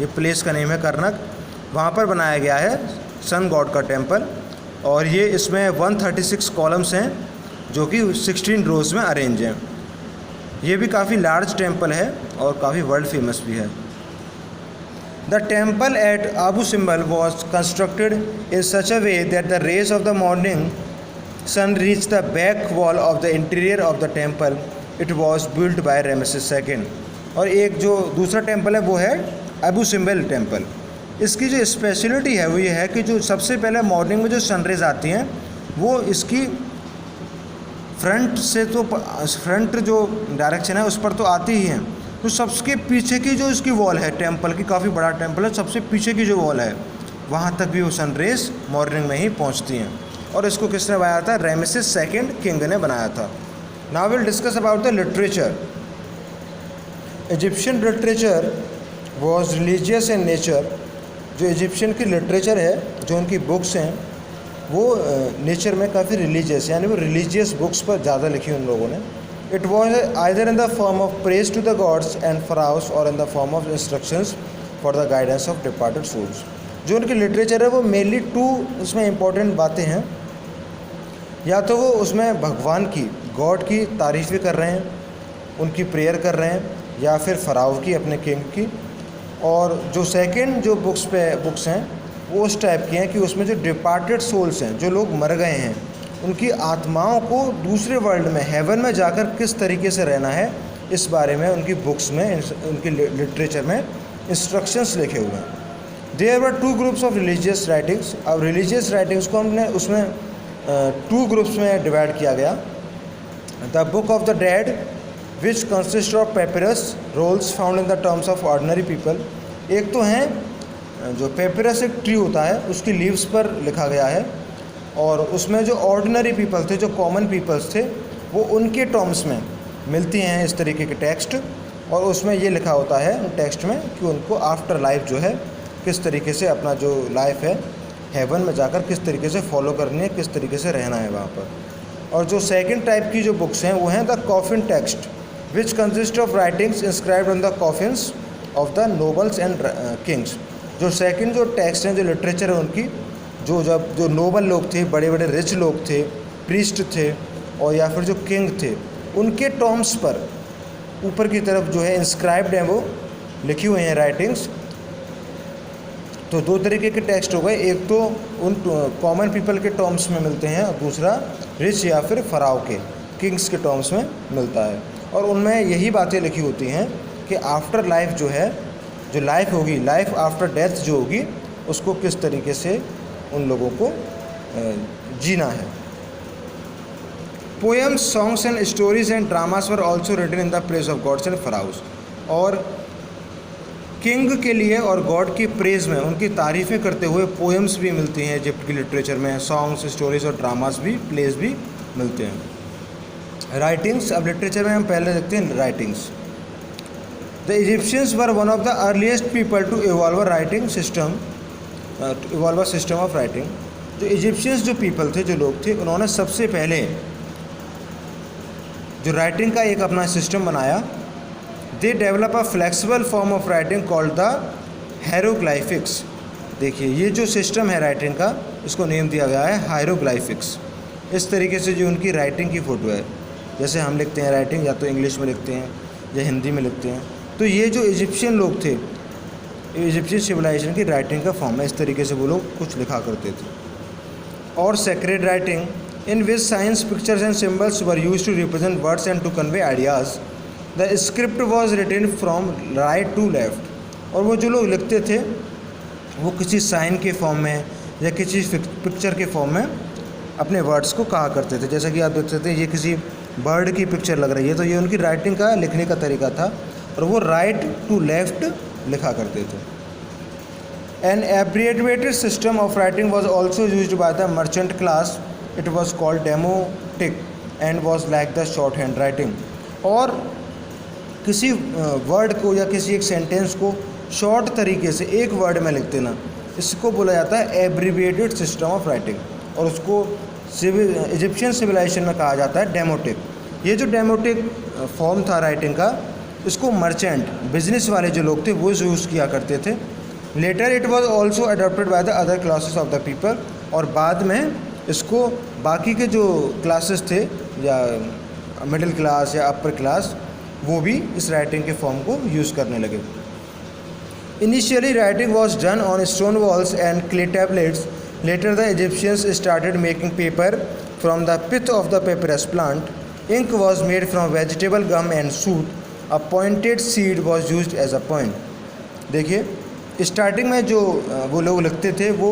ये प्लेस का नेम है कार्नक, वहाँ पर बनाया गया है सन गॉड का टेम्पल। और ये इसमें 136 कॉलम्स हैं जो कि 16 रोज़ में अरेंज हैं। ये भी काफ़ी लार्ज टेम्पल है और काफ़ी वर्ल्ड फेमस भी है। The temple at Abu Simbel was constructed in such a way that the rays of the morning sun reach the back wall of the interior of the temple. It was built by Rameses II। और एक जो दूसरा temple है वो है Abu symbol temple. इसकी जो speciality है वो ये है कि जो सबसे पहले मॉर्निंग में जो सनरेज आती हैं वो इसकी फ्रंट से, तो फ्रंट जो डायरेक्शन है उस पर तो आती ही हैं, तो सबसे पीछे की जो इसकी वॉल है टेम्पल की, काफ़ी बड़ा टेम्पल है, सबसे पीछे की जो वॉल है वहाँ तक भी वो सनरेज मॉर्निंग में ही पहुँचती हैं। और इसको किसने बनाया था, रामेसेस II किंग ने बनाया था। Now will discuss about the literature. Egyptian literature was religious in nature. जो इजिप्शियन की लिटरेचर है, जो उनकी बुक्स हैं, वो नेचर में काफ़ी रिलीजियस, यानी वो रिलीजियस बुक्स पर ज़्यादा लिखी उन लोगों ने। It was either in the form of praise to the gods and pharaohs और in the form of instructions for the guidance of departed souls. जो उनकी लिटरेचर है वो मेनली 2 उसमें इम्पॉर्टेंट बातें हैं, या तो वो उसमें भगवान की, गॉड की तारीफ़ भी कर रहे हैं, उनकी प्रेयर कर रहे हैं या फिर फ़राओ की, अपने किंग की। और जो सेकंड जो बुक्स हैं वो उस टाइप की हैं कि उसमें जो डिपार्टेड सोल्स हैं, जो लोग मर गए हैं, उनकी आत्माओं को दूसरे वर्ल्ड में, हेवन में जाकर किस तरीके से रहना है, इस बारे में उनकी बुक्स में, उनकी लिटरेचर में इंस्ट्रक्शंस लिखे हुए हैं। There were 2 groups of religious writings. अब रिलीजियस राइटिंग्स को हमने उसमें 2 ग्रुप्स में डिवाइड किया गया। The book of the dead which consist of papyrus rolls found in the terms of ordinary people. एक तो हैं जो पेपिरस एक ट्री होता है उसकी लीव्स पर लिखा गया है, और उसमें जो ऑर्डिनरी पीपल थे, जो कॉमन पीपल्स थे, वो उनके टर्म्स में मिलती हैं इस तरीके के टेक्स्ट। और उसमें ये लिखा होता है टेक्स्ट में कि उनको आफ्टर लाइफ जो है किस तरीके से अपना जो लाइफ है हेवन में जाकर किस तरीके से फॉलो करनी है, किस तरीके से रहना है वहाँ पर। और जो सेकंड टाइप की जो बुक्स हैं वो हैं the coffin text which consist of writings inscribed on the coffins of the nobles and Kings. जो सेकंड जो टेक्स्ट हैं, जो लिटरेचर है उनकी, जो नोबल लोग थे, बड़े बड़े रिच लोग थे, प्रीस्ट थे, और या फिर जो किंग थे, उनके टर्म्स पर ऊपर की तरफ जो है इंस्क्राइब्ड हैं, वो लिखी हुई हैं राइटिंग्स। तो 2 तरीके के टेक्स्ट हो गए, एक तो उन कॉमन पीपल के टर्म्स में मिलते हैं, और दूसरा रिच या फिर फ़राओ के, किंग्स के टर्म्स में मिलता है। और उनमें यही बातें लिखी होती हैं कि आफ्टर लाइफ जो है, जो लाइफ होगी, लाइफ आफ्टर डेथ जो होगी, उसको किस तरीके से उन लोगों को जीना है। Poems, songs and stories and dramas were also written in the praise of gods and pharaohs. और किंग के लिए और गॉड की प्रेज में उनकी तारीफ़ें करते हुए पोएम्स भी मिलती हैं इजिप्ट की लिटरेचर में, सॉन्ग्स, स्टोरीज और ड्रामास भी, प्लेस भी मिलते हैं। राइटिंग्स, अब लिटरेचर में हम पहले देखते हैं writings. The Egyptians were one of the earliest people to evolve writing system, evolve system of writing. जो इजिप्शियंस जो पीपल थे, जो लोग थे, उन्होंने सबसे पहले जो राइटिंग का एक अपना सिस्टम बनाया। They develop a flexible form of writing called the hieroglyphics. देखिए ये जो सिस्टम है राइटिंग का, इसको नेम दिया गया है हायरोग्लाइफिक्स। इस तरीके से जो उनकी राइटिंग की फ़ोटो है, जैसे हम लिखते हैं राइटिंग, या तो इंग्लिश में लिखते हैं या हिंदी में लिखते हैं, तो ये जो इजिप्शियन लोग थे, इजिप्शियन सिविलाइजेशन की राइटिंग का फॉर्म है, इस तरीके से वो लोग कुछ लिखा करते थे। और sacred writing in which signs, pictures and symbols were used to represent words and to convey ideas. The script was written from right to left. और वो जो लोग लिखते थे वो किसी साइन के फॉर्म में या किसी पिक्चर के फॉर्म में अपने वर्ड्स को कहा करते थे। जैसा कि आप देख सकते हैं ये किसी बर्ड की पिक्चर लग रही है, तो ये उनकी राइटिंग का, लिखने का तरीका था, और वो राइट टू लेफ्ट लिखा करते थे। An abbreviated system of writing was also used by the merchant class. It was called demotic and was like the shorthand writing. और किसी वर्ड को या किसी एक सेंटेंस को शॉर्ट तरीके से एक वर्ड में लिख देना, इसको बोला जाता है एब्रीविएटेड सिस्टम ऑफ राइटिंग, और उसको इजिप्शियन सिविलाइजेशन में कहा जाता है डेमोटिक। ये जो डेमोटिक फॉर्म था राइटिंग का, इसको मर्चेंट, बिजनेस वाले जो लोग थे वो यूज़ किया करते थे। Later it was also adopted by the other classes of the people, और बाद में इसको बाकी के जो क्लासेस थे, या मिडिल क्लास या अपर क्लास, वो भी इस राइटिंग के फॉर्म को यूज़ करने लगे। Initially writing was done on stone walls and clay tablets. Later the Egyptians started making paper from the pith of the papyrus plant. Ink was made from vegetable gum and soot. A pointed seed was used as a point. देखिए starting में जो वो लोग लिखते थे वो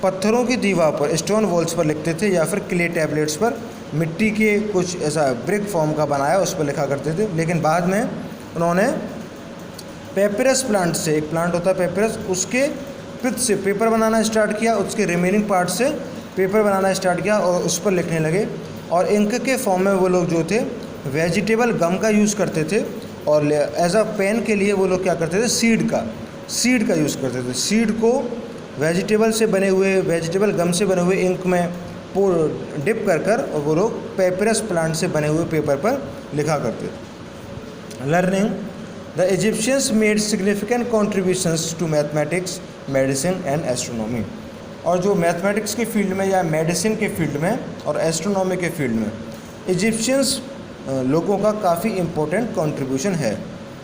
पत्थरों की दीवार पर, स्टोन वॉल्स पर लिखते थे, या फिर क्ले टैबलेट्स पर, मिट्टी के कुछ ऐसा ब्रिक फॉर्म का बनाया उस पर लिखा करते थे। लेकिन बाद में उन्होंने पेपरस प्लांट से, एक प्लांट होता है पेपरस, उसके पिथ से पेपर बनाना स्टार्ट किया, उसके रिमेनिंग पार्ट से पेपर बनाना स्टार्ट किया और उस पर लिखने लगे। और इंक के फॉर्म में वो लोग जो थे वेजिटेबल गम का यूज़ करते थे, और एज अ पेन के लिए वो लोग क्या करते थे, सीड का यूज़ करते थे। सीड को वेजिटेबल से बने हुए, वेजिटेबल गम से बने हुए इंक में डिप कर और वो लोग पेपरस प्लांट से बने हुए पेपर पर लिखा करते थे। Learning, the Egyptians made significant contributions to mathematics, medicine and astronomy. और जो मैथमेटिक्स के फील्ड में या मेडिसिन के फील्ड में और एस्ट्रोनॉमी के फील्ड में इजिप्शियंस लोगों का काफ़ी इम्पोर्टेंट कंट्रीब्यूशन है।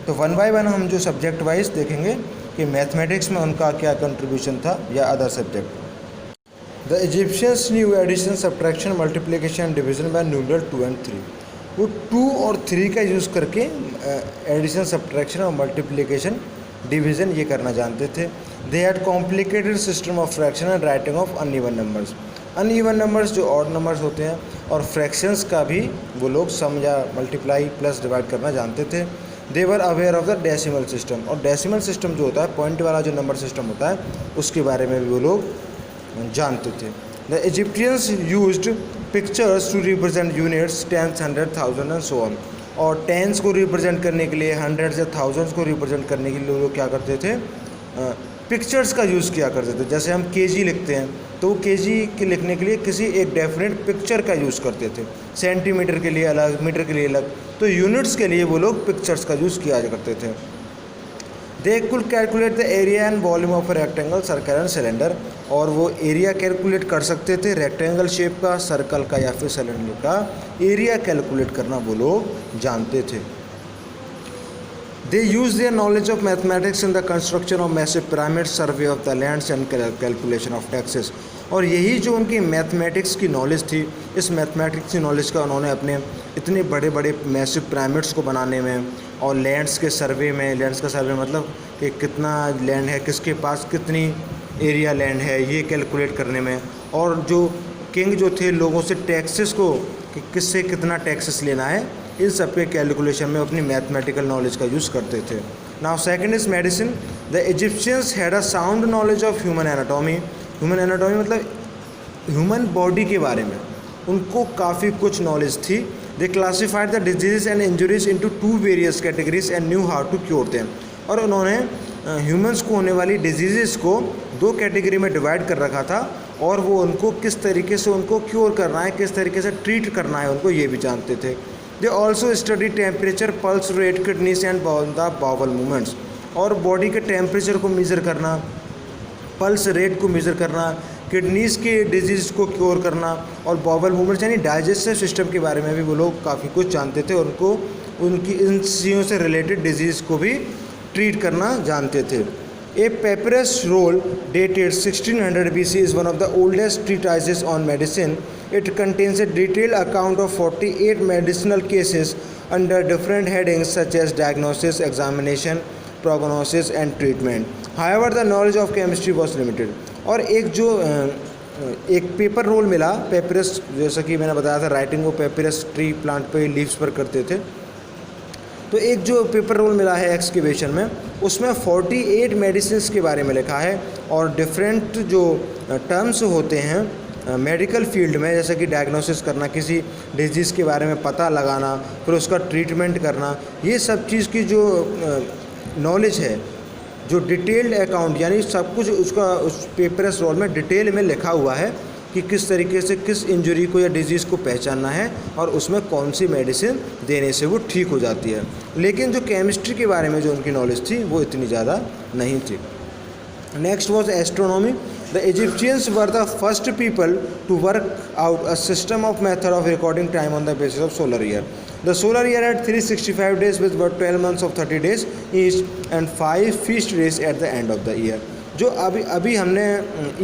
तो वन बाय वन हम जो सब्जेक्ट वाइज देखेंगे कि मैथमेटिक्स में उनका क्या कंट्रीब्यूशन था या other subject. The Egyptians knew addition, subtraction, multiplication, division by numeral 2 और 3। वो 2 और 3 का यूज़ करके एडिशन, सब्ट्रैक्शन और मल्टीप्लिकेशन, डिवीज़न ये करना जानते थे। They had complicated system of fraction and writing of uneven numbers. Uneven numbers जो ऑड नंबर्स होते हैं और फ्रैक्शंस का भी वो लोग सम या मल्टीप्लाई प्लस डिवाइड करना जानते थे। They were aware of the decimal system, और डेसिमल सिस्टम जो होता है पॉइंट वाला जो नंबर सिस्टम होता है उसके बारे में भी वो लोग जानते थे। The Egyptians used pictures to represent units, tens, 100, 1000 and so on. और टेंस को रिप्रेजेंट करने के लिए, हंड्रेड्स या थाउजेंड्स को रिप्रेजेंट करने के लिए लोग क्या करते थे, पिक्चर्स का यूज़ किया करते थे। जैसे हम केजी लिखते हैं तो केजी के लिखने के लिए किसी एक डेफिनेट पिक्चर का यूज़ करते थे, सेंटीमीटर के लिए अलग, मीटर के लिए अलग। तो यूनिट्स के लिए वो लोग पिक्चर्स का यूज़ किया करते थे। They could calculate the area and volume of rectangle, circle and cylinder. और वो एरिया कैलकुलेट कर सकते थे, रेक्टेंगल शेप का, सर्कल का या फिर सिलेंडर का एरिया कैलकुलेट करना वो लोग जानते थे। They use their knowledge of mathematics in the construction of massive pyramids, survey of the lands and calculation of taxes. और यही जो उनकी मैथमेटिक्स की नॉलेज थी, इस मैथमेटिक्स की नॉलेज का उन्होंने अपने इतने बड़े बड़े मैसिव पिरामिड्स को बनाने में और लैंड्स के सर्वे में, लैंड्स का सर्वे मतलब कि कितना लैंड है, किसके पास कितनी एरिया लैंड है, ये कैलकुलेट करने में। और जो किंग जो थे, लोगों से टैक्सेस को कि किससे कितना टैक्सेस लेना है, इन सब के कैलकुलेशन में अपनी मैथमेटिकल नॉलेज का यूज़ करते थे। Now second is medicine. The Egyptians had a sound knowledge of human anatomy. Human anatomy मतलब ह्यूमन बॉडी के बारे में उनको काफ़ी कुछ नॉलेज थी। They classified the disease and injuries into 2 various categories and knew how to cure them. और उन्होंने ह्यूमंस को होने वाली डिजीज़ को 2 कैटेगरी में डिवाइड कर रखा था, और वो उनको किस तरीके से उनको क्योर करना है, किस तरीके से ट्रीट करना है, उनको ये भी जानते थे। They also study temperature, pulse rate, kidneys and the bowel movements. और बॉडी के टेम्परेचर को मेज़र करना, पल्स रेट को मेज़र करना, किडनीज़ के डिजीज़ को क्योर करना, और बावल मूवमेंट्स यानी डाइजेस्टिव सिस्टम के बारे में भी वो लोग काफ़ी कुछ जानते थे। उनको उनकी इन चीज़ों से रिलेटेड डिजीज़ को भी ट्रीट करना जानते थे। A papyrus roll dated 1600 BC is one of the oldest treatises on medicine. It contains a detailed account of 48 medicinal cases under different headings such as diagnosis, examination, prognosis and treatment. However, the knowledge of chemistry was limited. और एक paper roll मिला, papyrus, जैसा कि मैंने बताया था writing वो papyrus tree plant पे लीव्स पर करते थे। तो एक जो पेपर रोल मिला है एक्सकेवेशन में, उसमें 48 मेडिसिन्स के बारे में लिखा है, और डिफरेंट जो टर्म्स होते हैं मेडिकल फील्ड में, जैसे कि डायग्नोसिस करना, किसी डिजीज़ के बारे में पता लगाना, फिर उसका ट्रीटमेंट करना, ये सब चीज़ की जो नॉलेज है, जो डिटेल्ड अकाउंट यानी सब कुछ उसका उस पेपरस रोल में डिटेल में लिखा हुआ है कि किस तरीके से किस इंजरी को या डिजीज़ को पहचानना है और उसमें कौन सी मेडिसिन देने से वो ठीक हो जाती है। लेकिन जो केमिस्ट्री के बारे में जो उनकी नॉलेज थी वो इतनी ज़्यादा नहीं थी। Next was astronomy. The Egyptians were the first people to work out a system of method of recording time on the basis of solar year. The solar year had 365 days with about 12 months of 30 days each and 5 feast days at the end of the year. जो अभी हमने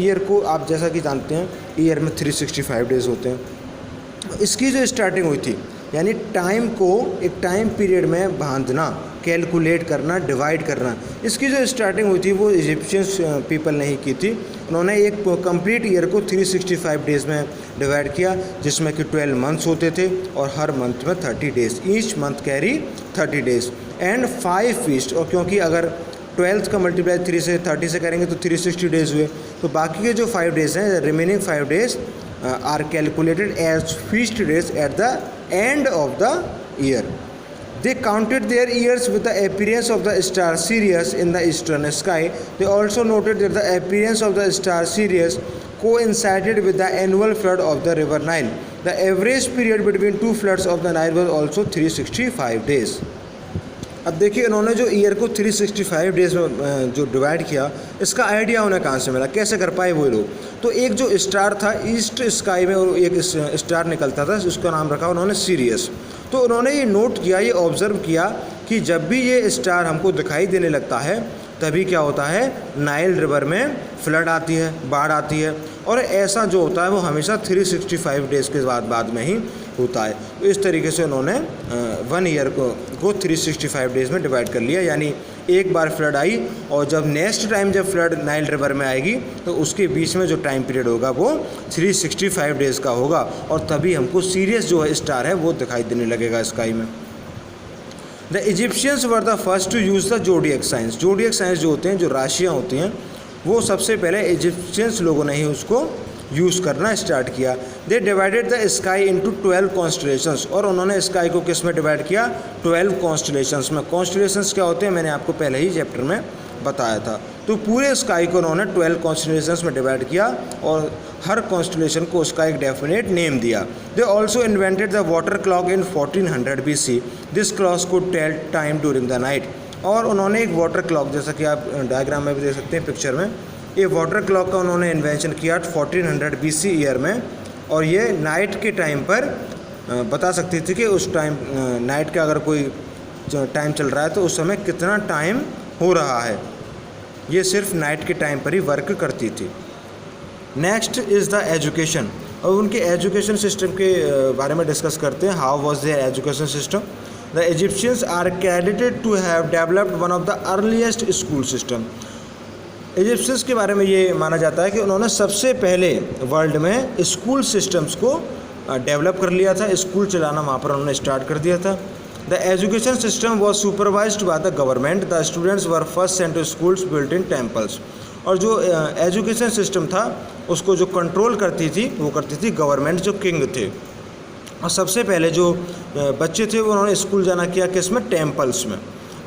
year को, आप जैसा कि जानते हैं year में 365 डेज़ होते हैं। इसकी जो स्टार्टिंग हुई थी यानी टाइम को एक टाइम पीरियड में बांधना, कैलकुलेट करना, डिवाइड करना, इसकी जो स्टार्टिंग हुई थी वो इजिप्शियंस पीपल ने ही की थी। उन्होंने एक कंप्लीट ईयर को 365 डेज़ में डिवाइड किया, जिसमें कि 12 मंथ्स होते थे और हर मंथ में 30 days, each month carry 30 days and 5 feast. और क्योंकि अगर 12 का मल्टीप्लाई 3 से 30 से करेंगे तो 360 डेज़ हुए, तो बाकी के जो 5 डेज़ हैं, remaining 5 days are calculated as feast days at the end of the year. They counted their years with the appearance of the star Sirius in the eastern sky. They also noted that the appearance of the star Sirius coincided with the annual flood of the river Nile. The average period between 2 floods of the Nile was also 365 days. अब देखिए इन्होंने जो year को 365 days में जो divide किया, इसका idea उन्हें कहाँ से मिला, कैसे कर पाए वो लोग। तो एक जो स्टार था ईस्ट स्काई में, एक स्टार निकलता था, उसका नाम रखा उन्होंने सीरियस। तो उन्होंने ये नोट किया, ये ऑब्ज़र्व किया कि जब भी ये स्टार हमको दिखाई देने लगता है तभी क्या होता है, नाइल रिवर में फ्लड आती है, बाढ़ आती है। और ऐसा जो होता है वो हमेशा 365 डेज़ के बाद में ही होता है। तो इस तरीके से उन्होंने 1 ईयर को 365 डेज़ में डिवाइड कर लिया, यानी एक बार फ्लड आई और जब नेक्स्ट टाइम जब फ्लड नाइल रिवर में आएगी तो उसके बीच में जो टाइम पीरियड होगा वो 365 डेज़ का होगा और तभी हमको सीरियस जो है स्टार है वो दिखाई देने लगेगा स्काई में। The Egyptians were the first to use the zodiac signs. Zodiac signs जो होते हैं, जो राशियाँ होती हैं, वो सबसे पहले इजिप्शियंस लोगों ने ही उसको यूज़ करना स्टार्ट किया। They divided the sky into 12 constellations, और उन्होंने स्काई को किस में डिवाइड किया, 12 कॉन्स्टलेशंस में। कॉन्स्टलेशंस क्या होते हैं मैंने आपको पहले ही चैप्टर में बताया था। तो पूरे स्काई को उन्होंने 12 कॉन्स्टलेशंस में डिवाइड किया और हर कॉन्स्टलेशन को उसका एक डेफिनेट नेम दिया। They also invented the water clock in 1400 BC। This clock could tell time during the night. और उन्होंने एक वाटर क्लॉक, जैसा कि आप डायग्राम में भी देख सकते हैं पिक्चर में, ये वाटर क्लॉक का उन्होंने इन्वेंशन किया 1400 BC ईयर में। और ये नाइट के टाइम पर बता सकती थी कि उस टाइम नाइट का अगर कोई टाइम चल रहा है तो उस समय कितना टाइम हो रहा है। ये सिर्फ नाइट के टाइम पर ही वर्क करती थी। नेक्स्ट इज़ द एजुकेशन, और उनके एजुकेशन सिस्टम के बारे में डिस्कस करते हैं। How was their education system? The Egyptians are credited to have developed one of the earliest school system. Egyptians के बारे में ये माना जाता है कि उन्होंने सबसे पहले वर्ल्ड में स्कूल सिस्टम्स को डेवलप कर लिया था। स्कूल चलाना वहाँ पर उन्होंने स्टार्ट कर दिया था। The education system was supervised by the government. The students were first sent to schools built in temples. और जो एजुकेशन सिस्टम था उसको जो कंट्रोल करती थी वो करती थी गवर्नमेंट, जो किंग थे। और सबसे पहले जो बच्चे थे वो उन्होंने स्कूल जाना किया किस में, टेम्पल्स में।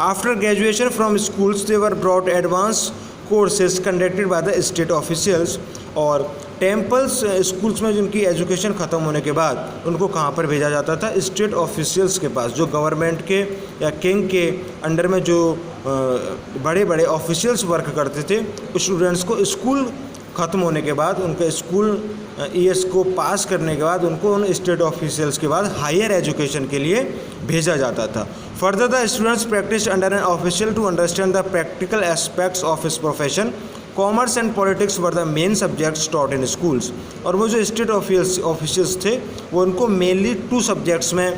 After graduation from schools they were brought advance courses conducted by the state officials. और टेम्पल्स स्कूल्स में जिनकी एजुकेशन ख़त्म होने के बाद उनको कहाँ पर भेजा जाता था, स्टेट ऑफिशियल्स के पास, जो गवर्नमेंट के या किंग के अंडर में जो बड़े बड़े ऑफिशियल्स वर्क करते थे। स्टूडेंट्स को स्कूल ख़त्म होने के बाद, उनके स्कूल ईयर्स को पास करने के बाद उनको उन स्टेट ऑफिशियल्स के बाद हायर एजुकेशन के लिए भेजा जाता था। Further the students practice under an official to understand the practical aspects of his profession. Commerce and politics were the main subjects taught in schools. और वो जो स्टेट ऑफिशियल्स थे वो उनको मेनली 2 सब्जेक्ट्स में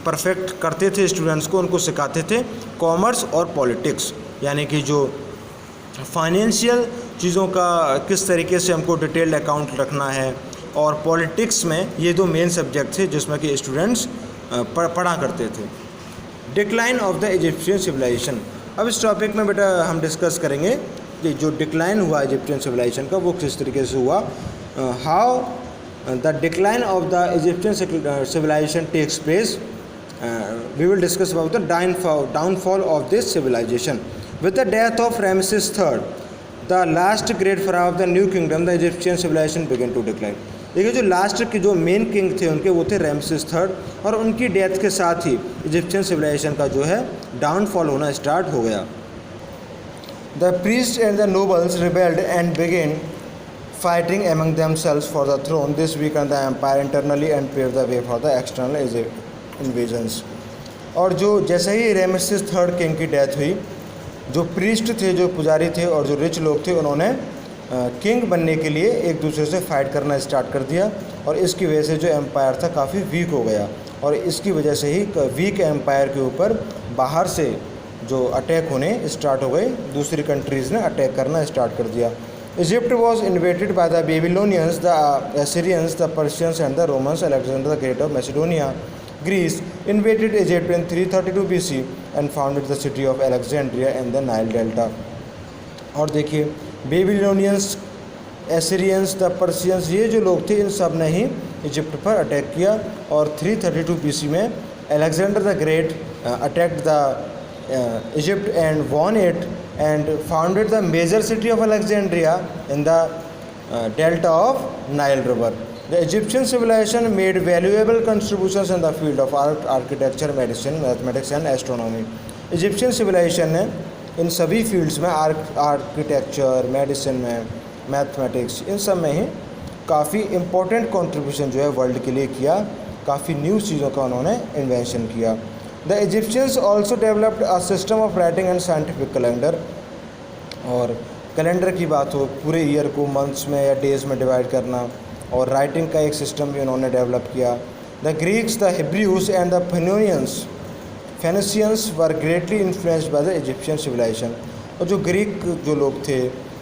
परफेक्ट करते थे स्टूडेंट्स को, उनको सिखाते थे, कॉमर्स और पॉलिटिक्स, यानी कि जो फाइनेंशियल चीज़ों का किस तरीके से हमको डिटेल्ड अकाउंट रखना है, और पॉलिटिक्स में ये 2 मेन सब्जेक्ट थे जिसमें कि स्टूडेंट्स पढ़ा करते थे। Decline of the Egyptian civilisation. अब इस टॉपिक में बेटा हम डिस्कस करेंगे कि जो डिक्लाइन हुआ इजिप्शियन सिविलाइजेशन का वो किस तरीके से हुआ। How the decline of the Egyptian civilisation takes place. We will discuss about the downfall of this civilisation. With the death of Ramesses III, the last great pharaoh of the new kingdom, the Egyptian civilisation began to decline. देखिए जो last के जो main king थे उनके वो थे Ramesses III, और उनकी डेथ के साथ ही इजिप्शियन सिविलाइजेशन का जो है डाउनफॉल होना स्टार्ट हो गया। The priests and the nobles rebelled and began fighting among themselves for the throne. This weakened the empire internally and paved the way for the external invasions. और जो जैसे ही Ramesses III king की death हुई, जो priest थे, जो पुजारी थे और जो रिच लोग थे, उन्होंने किंग बनने के लिए एक दूसरे से फाइट करना स्टार्ट कर दिया। और इसकी वजह से जो एम्पायर था काफ़ी वीक हो गया, और इसकी वजह से ही वीक एम्पायर के ऊपर बाहर से जो अटैक होने स्टार्ट हो गए, दूसरी कंट्रीज़ ने अटैक करना स्टार्ट कर दिया। Egypt was invaded by the Babylonians, the Assyrians, the Persians and the Romans. Alexander the great of Macedonia, Greece invaded Egypt in 332 BC and founded the city of Alexandria in the Nile delta. और देखिए Babylonians, एसिरियंस, the Persians, ये जो लोग थे इन सब ने ही Egypt पर attack किया। और 332 BC में Alexander the great attacked the Egypt and won it and founded the major city of Alexandria in the delta of Nile River. The Egyptian civilization made valuable contributions in the field of art, architecture, medicine, mathematics and astronomy. Egyptian civilization ने इन सभी fields में architecture, medicine में, mathematics, इन सब में ही काफ़ी important contribution जो है world के लिए किया। काफ़ी न्यू चीज़ों का उन्होंने इन्वेंशन किया। The Egyptians also developed a system of writing and scientific calendar, और कैलेंडर की बात हो पूरे ईयर को मंथ्स में या डेज़ में डिवाइड करना, और राइटिंग का एक सिस्टम भी उन्होंने डेवलप किया। The Greeks, the Hebrews and the Phoenicians were greatly influenced by the Egyptian civilization. और जो ग्रीक जो लोग थे,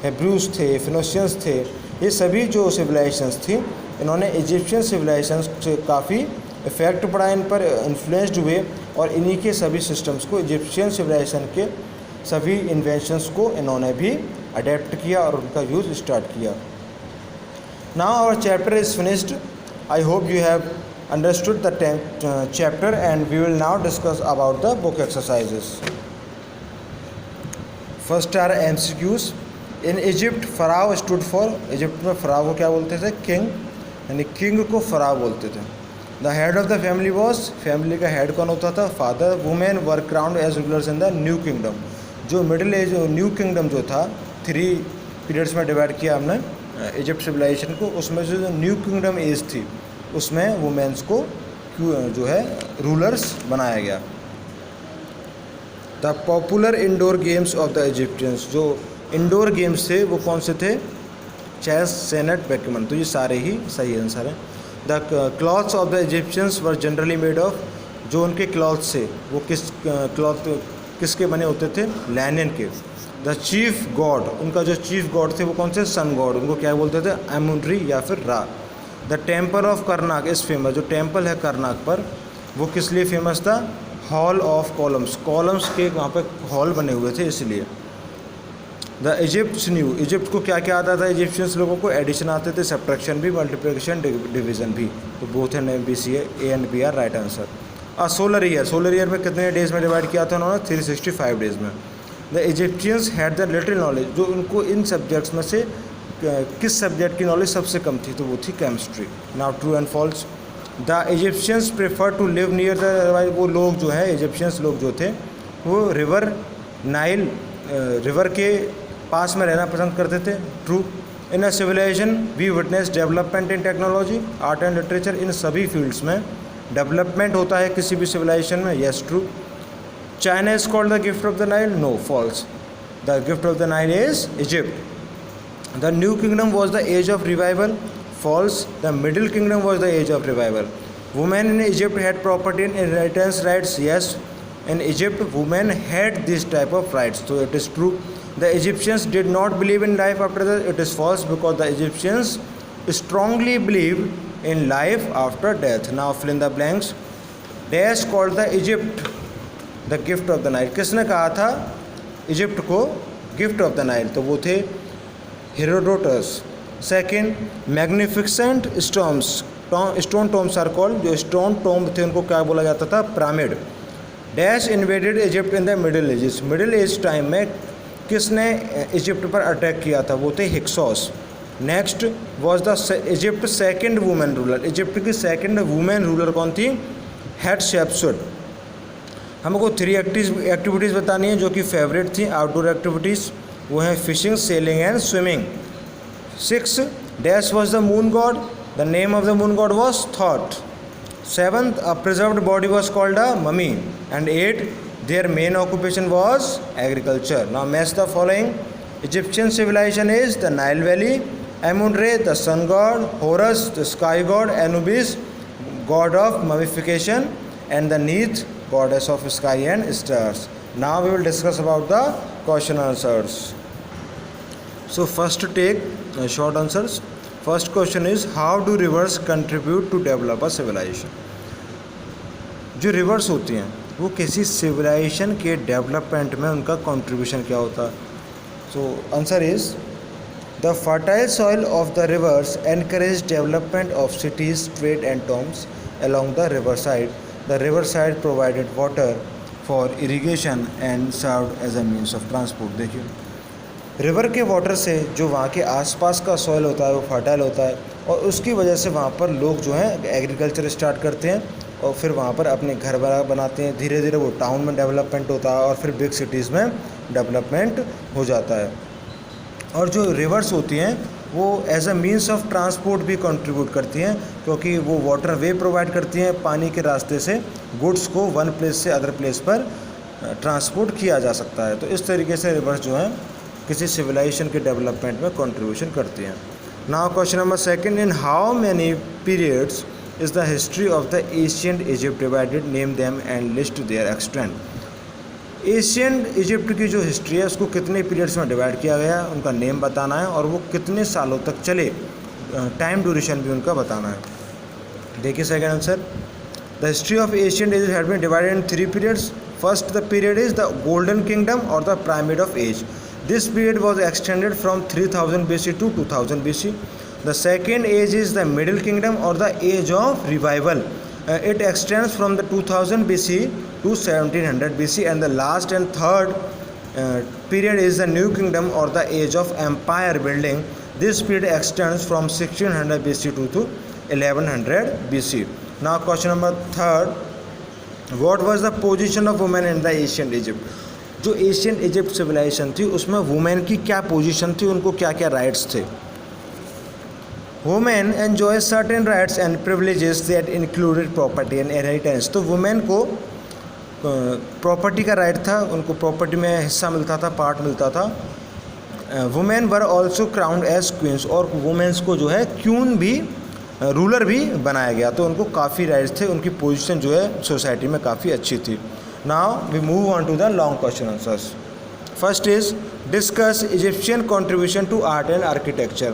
हिब्रूज थे, फिनोशियंस थे, ये सभी जो सिविलाइजेशंस थी इन्होंने इजिप्शियन सिविलाइजेशन से काफ़ी इफ़ेक्ट पड़ा, इन पर इन्फ्लुएंस्ड हुए, और इन्हीं के सभी सिस्टम्स को, इजिप्शियन सिविलाइजेशन के सभी इन्वेंशंस को इन्होंने भी अडेप्ट किया और उनका यूज़ स्टार्ट किया। Now our chapter is finished. I hope you have understood the 10th chapter, and we will now discuss about the book exercises. First are MCQs. In Egypt, Pharaoh stood for, Egypt में फ़राव को क्या बोलते थे? King, यानी king को pharaoh बोलते थे। The head of the family was, family का हेड कौन होता था? Father. Women were crowned as rulers in the new kingdom. जो मिडिल एज न्यू किंगडम जो था, 3 पीरियड्स में डिवाइड किया हमने इजिप्ट सिविलाइजेशन को, उसमें जो न्यू किंगडम एज थी उसमें वुमेन्स को जो है रूलर्स बनाया गया। The popular indoor games of the Egyptians, जो इंडोर गेम्स थे वो कौन से थे? Chess, senet, backgammon. तो ये सारे ही सही आंसर हैं। The clothes of the Egyptians were generally made of, जो उनके क्लॉथ्स थे वो किसके बने होते थे? लैनिन के। द चीफ गॉड, उनका जो चीफ गॉड थे वो कौन से? Sun god. उनको क्या बोलते थे? एमुन-री या फिर Ra. The temple of Karnak is famous, जो टेम्पल है करनाक पर वो किस लिए फेमस था? हॉल ऑफ कॉलम्स, कॉलम्स के वहाँ पर हॉल बने हुए थे इसलिए। द इजिप्ट्स न्यू, इजिप्ट को क्या क्या आता था इजिप्शियंस लोगों को? एडिशन आते थे, सब्ट्रैक्शन भी, मल्टीप्लिकेशन, डिवीजन भी। तो बोथ एंड BC है, A and B are right answer. Solar year, solar year में कितने डेज़ में डिवाइड किया था उन्होंने? 365 डेज़ में। The Egyptians had the little knowledge, जो उनको इन सब्जेक्ट्स में से किस सब्जेक्ट की नॉलेज सबसे कम थी? तो वो थी chemistry. Now true and false. The Egyptians prefer to live near the, वो लोग जो है इजिप्शियंस लोग जो थे वो रिवर नाइल, रिवर के पास में रहना पसंद करते थे। True. In a civilization we witness development in technology, art and literature, in सभी फील्ड्स में डेवलपमेंट होता है किसी भी सिविलाइजेशन में। Yes, true. China is called the gift of the Nile, no, false. The gift of the Nile is Egypt. The new kingdom was the age of revival, false. The middle kingdom was the age of revival. Women in Egypt had property and inheritance rights, yes. In Egypt, women had this type of rights, so it is true. The Egyptians did not believe in life after death, it is false, because the Egyptians strongly believed in life after death. Now fill in the blanks. Dash called the Egypt the gift of the Nile. किसने कहा था Egypt को gift of the Nile? तो वो थे Herodotus. Second, magnificent stone tombs are called, जो stone tomb थे उनको क्या बोला जाता था? Pyramid. Dash invaded Egypt in the middle ages, middle age time में किसने इजिप्ट पर अटैक किया था? वो थे Hyksos. Next was the Egypt second women ruler, Egypt की सेकेंड वुमेन रूलर कौन थी? हेटशेप्सुट। हमको 3 एक्टिविटीज़ बतानी है जो कि फेवरेट थी आउटडोर एक्टिविटीज़, वो हैं fishing, sailing and swimming. 6, dash was the moon god, the name of the moon god was Thoth. 7, a preserved body was called a mummy. And 8, their main occupation was agriculture. Now match the following. Egyptian civilization is the Nile valley, Amun Re the sun god, Horus the sky god, Anubis god of mummification, and the Neith goddess of sky and stars. Now we will discuss about the question answers. So first take short answers. First question is, how do rivers contribute to develop a civilization? जो reverse होती हैं वो किसी civilisation के development में उनका contribution क्या होता है? So answer is the fertile soil of the reverse encourage development of cities, trade and Tom's along the river side. The river side provided water for irrigation and served as a means of transport. देखिए river के water से जो वहाँ के आसपास का soil होता है वो फर्टाइल होता है और उसकी वजह से वहाँ पर लोग जो हैं एग्रीकल्चर स्टार्ट करते हैं और फिर वहाँ पर अपने घर बनाते हैं. धीरे धीरे वो टाउन में डेवलपमेंट होता है और फिर बिग सिटीज़ में डेवलपमेंट हो जाता है. और जो रिवर्स होती हैं वो as a means of transport भी कंट्रीब्यूट करती हैं, क्योंकि वो वाटर वे प्रोवाइड करती हैं, पानी के रास्ते से गुड्स को वन प्लेस से अदर प्लेस पर ट्रांसपोर्ट किया जा सकता है। तो इस तरीके से रिवर्स जो है किसी सिविलाइजेशन के डेवलपमेंट में कंट्रीब्यूशन करती हैं। Now question number second, in how many periods is the history of the ancient Egypt divided, name them and list their extent. Ancient Egypt की जो हिस्ट्री है उसको कितने पीरियड्स में डिवाइड किया गया है, उनका नेम बताना है और वो कितने सालों तक चले, टाइम ड्यूरेशन भी उनका बताना है। देखिए second answer, the history of ancient Egypt had been divided in 3 periods. First the period is the golden kingdom और the pyramid of age. This period was extended from 3000 BC to 2000 BC. The second age is the Middle Kingdom or the Age of Revival. It extends from the 2000 BC to 1700 BC, and the last and third period is the New Kingdom or the Age of Empire Building. This period extends from 1600 BC to 1100 BC. Now question number third, what was the position of women in the ancient Egypt? जो ancient Egypt civilisation थी उसमें women की क्या position थी, उनको क्या क्या rights थे। Women enjoy certain rights and privileges that included property and inheritance. तो वुमेन को प्रॉपर्टी का राइट था, उनको प्रॉपर्टी में हिस्सा मिलता था, पार्ट मिलता था। Women were also crowned as queens, और वुमेन्स को जो है क्वीन भी, रूलर भी बनाया गया, तो उनको काफ़ी राइट्स थे, उनकी पोजीशन जो है सोसाइटी में काफ़ी अच्छी थी। Now we move on to the long question answers. First is discuss Egyptian contribution to art and architecture.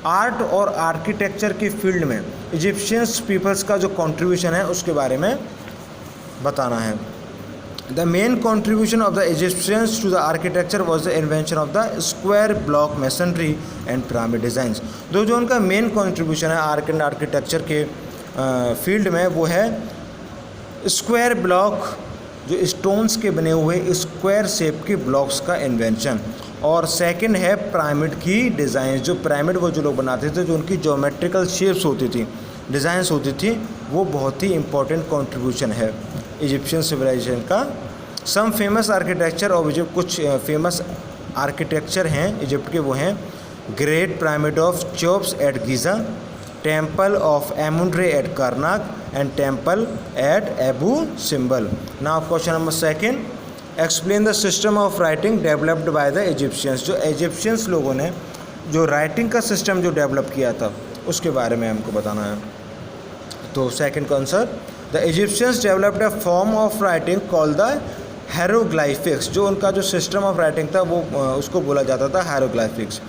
Art और आर्किटेक्चर की फील्ड में इजिप्शियंस पीपल्स का जो कंट्रीब्यूशन है उसके बारे में बताना है। The main contribution of the Egyptians to the architecture was the invention of the square block masonry and pyramid designs. जो उनका मेन कंट्रीब्यूशन है आर्ट एंड आर्किटेक्चर के फील्ड में वो है स्क्वायर ब्लॉक, जो स्टोन्स के बने हुए स्क्वायर शेप के ब्लॉक्स का इन्वेंशन, और सेकंड है पिरामिड की डिज़ाइन। जो पिरामिड वो जो लोग बनाते थे, जो उनकी ज्योमेट्रिकल शेप्स होती थी, डिज़ाइंस होती थी, वो बहुत ही इंपॉर्टेंट कंट्रीब्यूशन है इजिप्शियन सिविलाइजेशन का। Some famous architecture of Egypt, कुछ फेमस आर्किटेक्चर हैं इजिप्ट के, वो हैं great pyramid of Cheops at Giza, temple of Amun Re at Karnak and temple at Abu Simbel. Now question number second, explain the system of writing developed by the Egyptians. जो Egyptians लोगों ने जो writing का system जो develop किया था उसके बारे में हमको बताना है। तो सेकंड का answer, the Egyptians developed a form of writing called the hieroglyphics. जो उनका जो सिस्टम ऑफ राइटिंग था वो उसको बोला जाता था हेरोग्लाइफिक्स।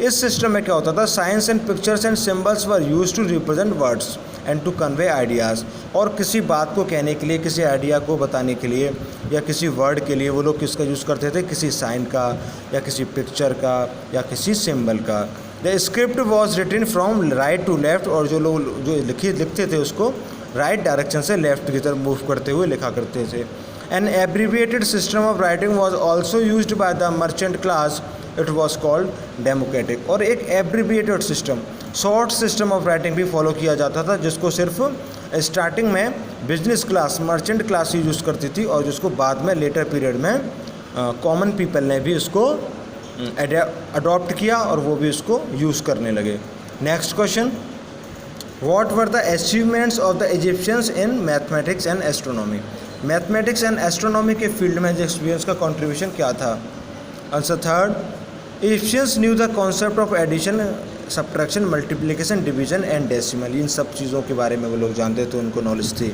इस सिस्टम में क्या होता था, signs and pictures and symbols were used to represent words and to convey ideas. और किसी बात को कहने के लिए, किसी आइडिया को बताने के लिए या किसी वर्ड के लिए वो लोग किसका यूज़ करते थे, किसी साइन का या किसी पिक्चर का या किसी सिंबल का। The script was written from right to left, और जो लोग जो लिखते थे उसको राइट डायरेक्शन से लेफ्ट की तरफ मूव करते हुए लिखा करते थे। An abbreviated system of writing was also used by the merchant class, it was called democratic. और एक abbreviated system, short system of writing भी फॉलो किया जाता था, जिसको सिर्फ स्टार्टिंग में बिजनेस क्लास, मर्चेंट क्लास ही यूज़ करती थी, और जिसको बाद में लेटर पीरियड में कॉमन पीपल ने भी इसको अडॉप्ट किया और वो भी इसको यूज़ करने लगे। Next question, what were the achievements of the Egyptians in mathematics and astronomy. Mathematics and astronomy के फील्ड में इजिप्शियंस का कंट्रीब्यूशन क्या था। Answer third, Egyptians knew the concept of addition, subtraction, multiplication, division and decimal. इन सब चीज़ों के बारे में वो लोग जानते थे, उनको नॉलेज थी।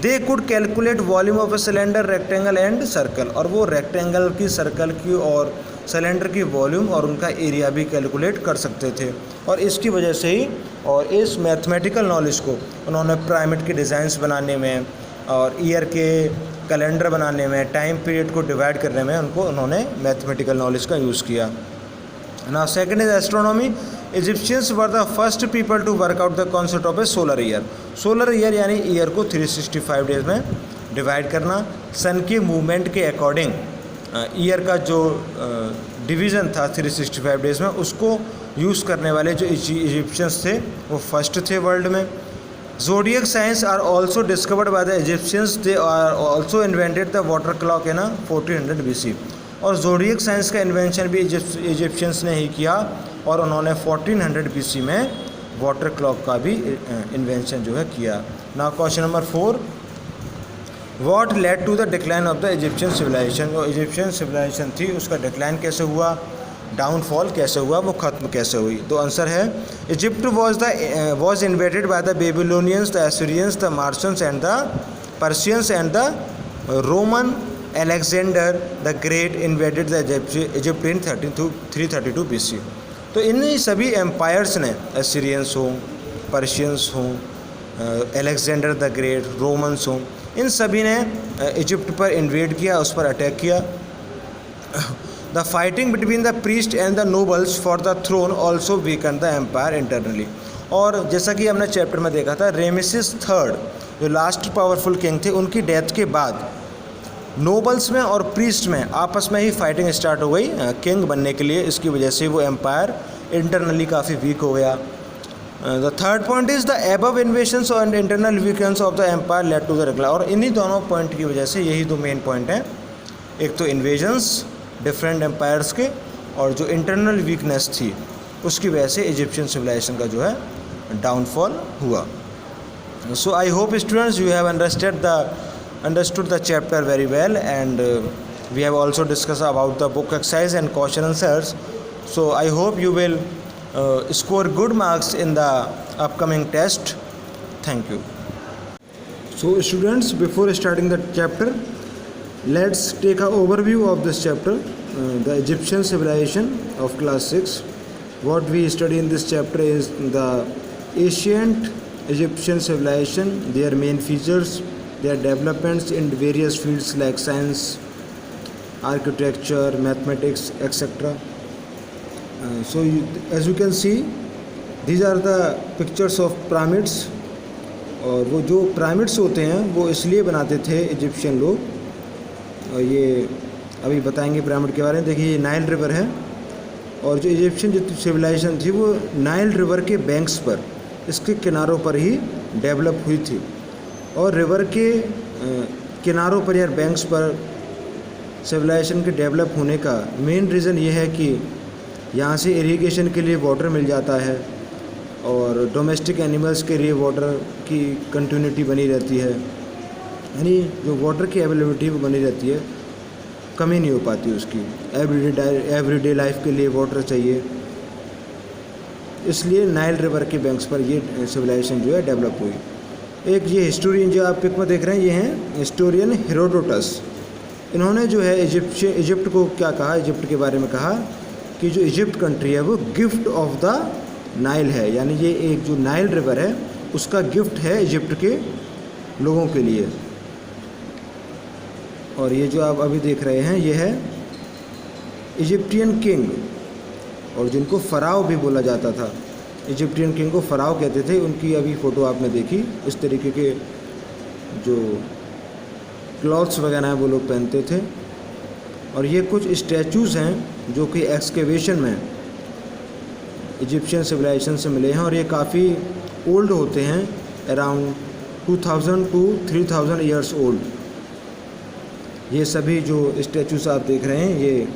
They could calculate volume of a cylinder, rectangle and circle. और वो रेक्टेंगल की, सर्कल की और सिलेंडर की वॉल्यूम और उनका एरिया भी कैलकुलेट कर सकते थे। और इसकी वजह से ही और इस मैथमेटिकल नॉलेज को उन्होंने पिरामिड के डिज़ाइंस बनाने में और ईयर के कैलेंडर बनाने में, टाइम पीरियड को डिवाइड करने में उन्होंने मैथमेटिकल नॉलेज का यूज़ किया। Now second is astronomy. Egyptians were the first people to work out the concept of a solar year. Solar year यानी ईयर को 365 डेज में डिवाइड करना। सन के मूवमेंट के अकॉर्डिंग ईयर का जो डिवीज़न था 365 डेज में, उसको यूज़ करने वाले जो इजिप्शियंस थे वो फर्स्ट थे वर्ल्ड में। Zodiac signs are also discovered by the Egyptians. They are also invented the water clock in 1400 BC. और जोडियक साइंस का इन्वेंशन भी इजिप्शियंस ने ही किया और उन्होंने 1400 BC में वाटर क्लॉक का भी इन्वेंशन जो है किया। Now question number 4, what led to the decline of the Egyptian civilisation. जो इजिप्शियन सिविलाइजेशन थी उसका डिक्लाइन कैसे हुआ, डाउनफॉल कैसे हुआ, वो ख़त्म कैसे हुई। तो आंसर है Egypt was invaded by the Babylonians, the Assyrians, the Martians and the Persians and the Roman Alexander the great invaded the Egypt in 332 BC। तो इन सभी एम्पायर्स ने, एसिरियंस हों, पर्शियंस हों, अलेक्जेंडर द ग्रेट, रोमन्स हों, इन सभी ने Egypt पर invade किया, उस पर अटैक किया। The fighting between the priest and the nobles for the throne also weaken the empire internally. और जैसा कि हमने चैप्टर में देखा था, रेमेसिस III जो लास्ट पावरफुल किंग थे, उनकी डेथ के बाद नोबल्स में और प्रीस्ट में आपस में ही फाइटिंग स्टार्ट हो गई किंग बनने के लिए। इसकी वजह से वो एम्पायर इंटरनली काफ़ी वीक हो गया। The third point is the above invasions and internal weakness of the empire led to the decline. और इन्हीं दोनों पॉइंट की वजह से, यही दो मेन पॉइंट हैं, एक तो इन्वेजन्स डिफरेंट एम्पायर्स के, और जो इंटरनल वीकनेस थी उसकी वजह से इजिप्शियन सिविलाइजेशन का जो है डाउनफॉल हुआ। So I hope students you have understood the chapter very well, and we have also discussed about the book exercise and question answers. So I hope you will score good marks in the upcoming test. Thank you. So students, before starting the chapter, let's take an overview of this chapter, the Egyptian civilization of class 6. What we study in this chapter is the ancient Egyptian civilization, their main features, their developments in various fields like science, architecture, mathematics, etc. So as you can see, these are the pictures of pyramids. और वो जो pyramids होते हैं वो इसलिए बनाते थे Egyptian लोग, और ये अभी बताएंगे पिरामिड के बारे में। देखिए ये नाइल रिवर है, और जो इजिप्शियन जो सिविलाइजेशन थी वो नाइल रिवर के बैंक्स पर, इसके किनारों पर ही डेवलप हुई थी। और रिवर के किनारों पर या बैंक्स पर सिविलाइजेशन के डेवलप होने का मेन रीज़न ये है कि यहाँ से इरिगेशन के लिए वाटर मिल जाता है, और डोमेस्टिक एनिमल्स के लिए वाटर की कंटिन्यूटी बनी रहती है, यानी जो वाटर की अवेलेबिलिटी वो बनी रहती है, कमी नहीं हो पाती उसकी। एवरीडे लाइफ के लिए वाटर चाहिए, इसलिए नाइल रिवर के बैंक्स पर ये सिविलाइजेशन जो है डेवलप हुई। एक ये हिस्टोरियन जो आप पिक में देख रहे हैं, ये हैं हिस्टोरियन हेरोडोटस। इन्होंने जो है इजिप्ट को क्या कहा, इजिप्ट के बारे में कहा कि जो इजिप्ट कंट्री है वो गिफ्ट ऑफ द नाइल है, यानी ये एक जो नाइल रिवर है उसका गिफ्ट है इजिप्ट के लोगों के लिए। और ये जो आप अभी देख रहे हैं ये है इजिप्टियन किंग, और जिनको फ़राओ भी बोला जाता था। इजिप्टियन किंग को फ़राओ कहते थे। उनकी अभी फ़ोटो आपने देखी, इस तरीके के जो क्लॉथ्स वगैरह हैं वो लोग पहनते थे। और ये कुछ स्टैचूज़ हैं जो कि एक्सकेवेशन में इजिप्शियन सिविलाइजेशन से मिले हैं, और ये काफ़ी ओल्ड होते हैं, अराउंड 2000 to 3000 ईयर्स ओल्ड। ये सभी जो स्टैचूज़ आप देख रहे हैं ये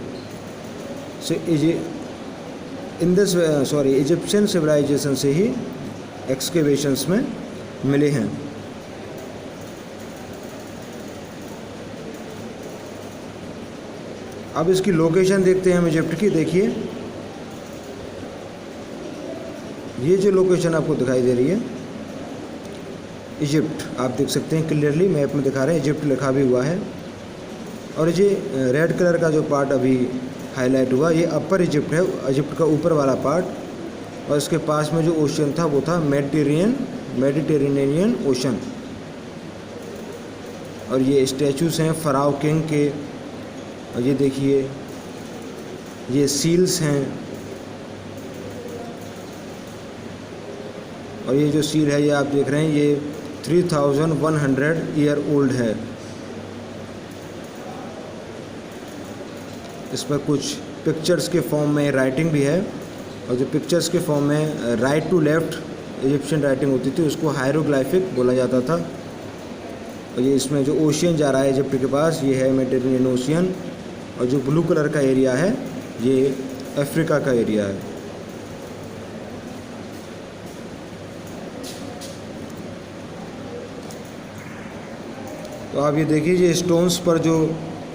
इजिप्शियन सिविलाइजेशन से ही एक्सकेवेशंस में मिले हैं। अब इसकी लोकेशन देखते हैं हम इजिप्ट की। देखिए ये जो लोकेशन आपको दिखाई दे रही है इजिप्ट, आप देख सकते हैं क्लियरली मैप में दिखा रहे हैं, इजिप्ट लिखा भी हुआ है। और ये रेड कलर का जो पार्ट अभी हाईलाइट हुआ ये अपर इजिप्ट है, इजिप्ट का ऊपर वाला पार्ट, और इसके पास में जो ओशन था वो था मेडिटेरेनियन ओशन। और ये स्टैचूज़ हैं फ़राओ किंग के, और ये देखिए ये सील्स हैं, और ये जो सील है ये आप देख रहे हैं ये 3100 ईयर ओल्ड है। इस पर कुछ पिक्चर्स के फॉर्म में राइटिंग भी है, और जो पिक्चर्स के फॉर्म में right to left Egyptian writing होती थी उसको हायरोग्लाइफिक बोला जाता था। और ये इसमें जो ओशियन जा रहा है इजिप्ट के पास ये है मेडिटेरेनियन ओशियन, और जो ब्लू कलर का एरिया है ये अफ्रीका का एरिया है। तो आप ये देखिए, ये स्टोन्स पर जो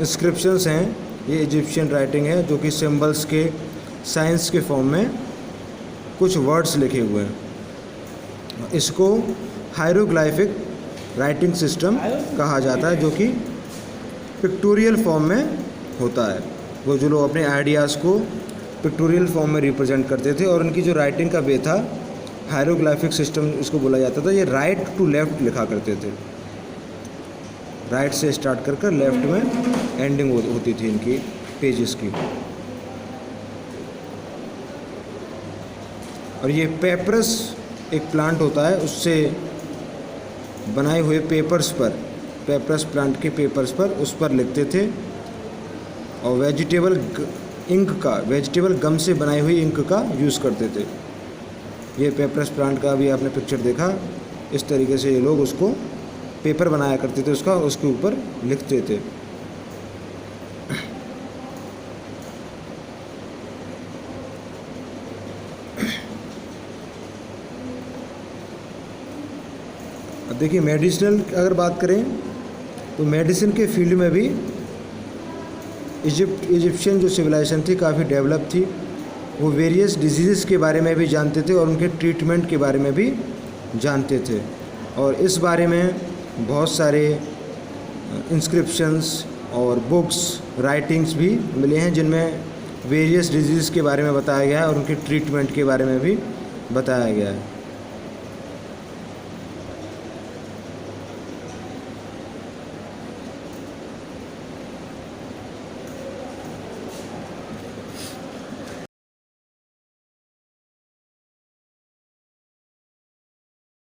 इंस्क्रिप्शंस हैं ये इजिप्शियन राइटिंग है, जो कि सिंबल्स के साइंस के फॉर्म में कुछ वर्ड्स लिखे हुए हैं। इसको हायरोग्लाइफिक राइटिंग सिस्टम कहा जाता है, जो कि पिक्टोरियल फॉर्म में होता है। वो जो लोग अपने आइडियाज़ को पिक्टोरियल फॉर्म में रिप्रेजेंट करते थे, और उनकी जो राइटिंग का वे था हायरोग्लाइफिक सिस्टम इसको बोला जाता था। ये राइट टू लेफ़्ट लिखा करते थे, राइट से स्टार्ट कर लेफ़्ट में एंडिंग होती थी इनकी पेजेस की। और ये पेपरस एक प्लांट होता है, उससे बनाए हुए पेपर्स पर, पेपरस प्लांट के पेपर्स पर, उस पर लिखते थे। और वेजिटेबल गम से बनाई हुई इंक का यूज़ करते थे। ये पेपरस प्लांट का भी आपने पिक्चर देखा, इस तरीके से ये लोग उसको पेपर बनाया करते थे, उसके ऊपर लिखते थे। अब देखिए मेडिसिनल अगर बात करें तो मेडिसिन के फील्ड में भी इजिप्शियन जो सिविलाइजेशन थी काफ़ी डेवलप थी। वो वेरियस डिजीज़ के बारे में भी जानते थे और उनके ट्रीटमेंट के बारे में भी जानते थे। और इस बारे में बहुत सारे इंस्क्रिप्शंस और बुक्स, राइटिंग्स भी मिले हैं, जिनमें वेरियस डिजीज़ के बारे में बताया गया है और उनके ट्रीटमेंट के बारे में भी बताया गया है।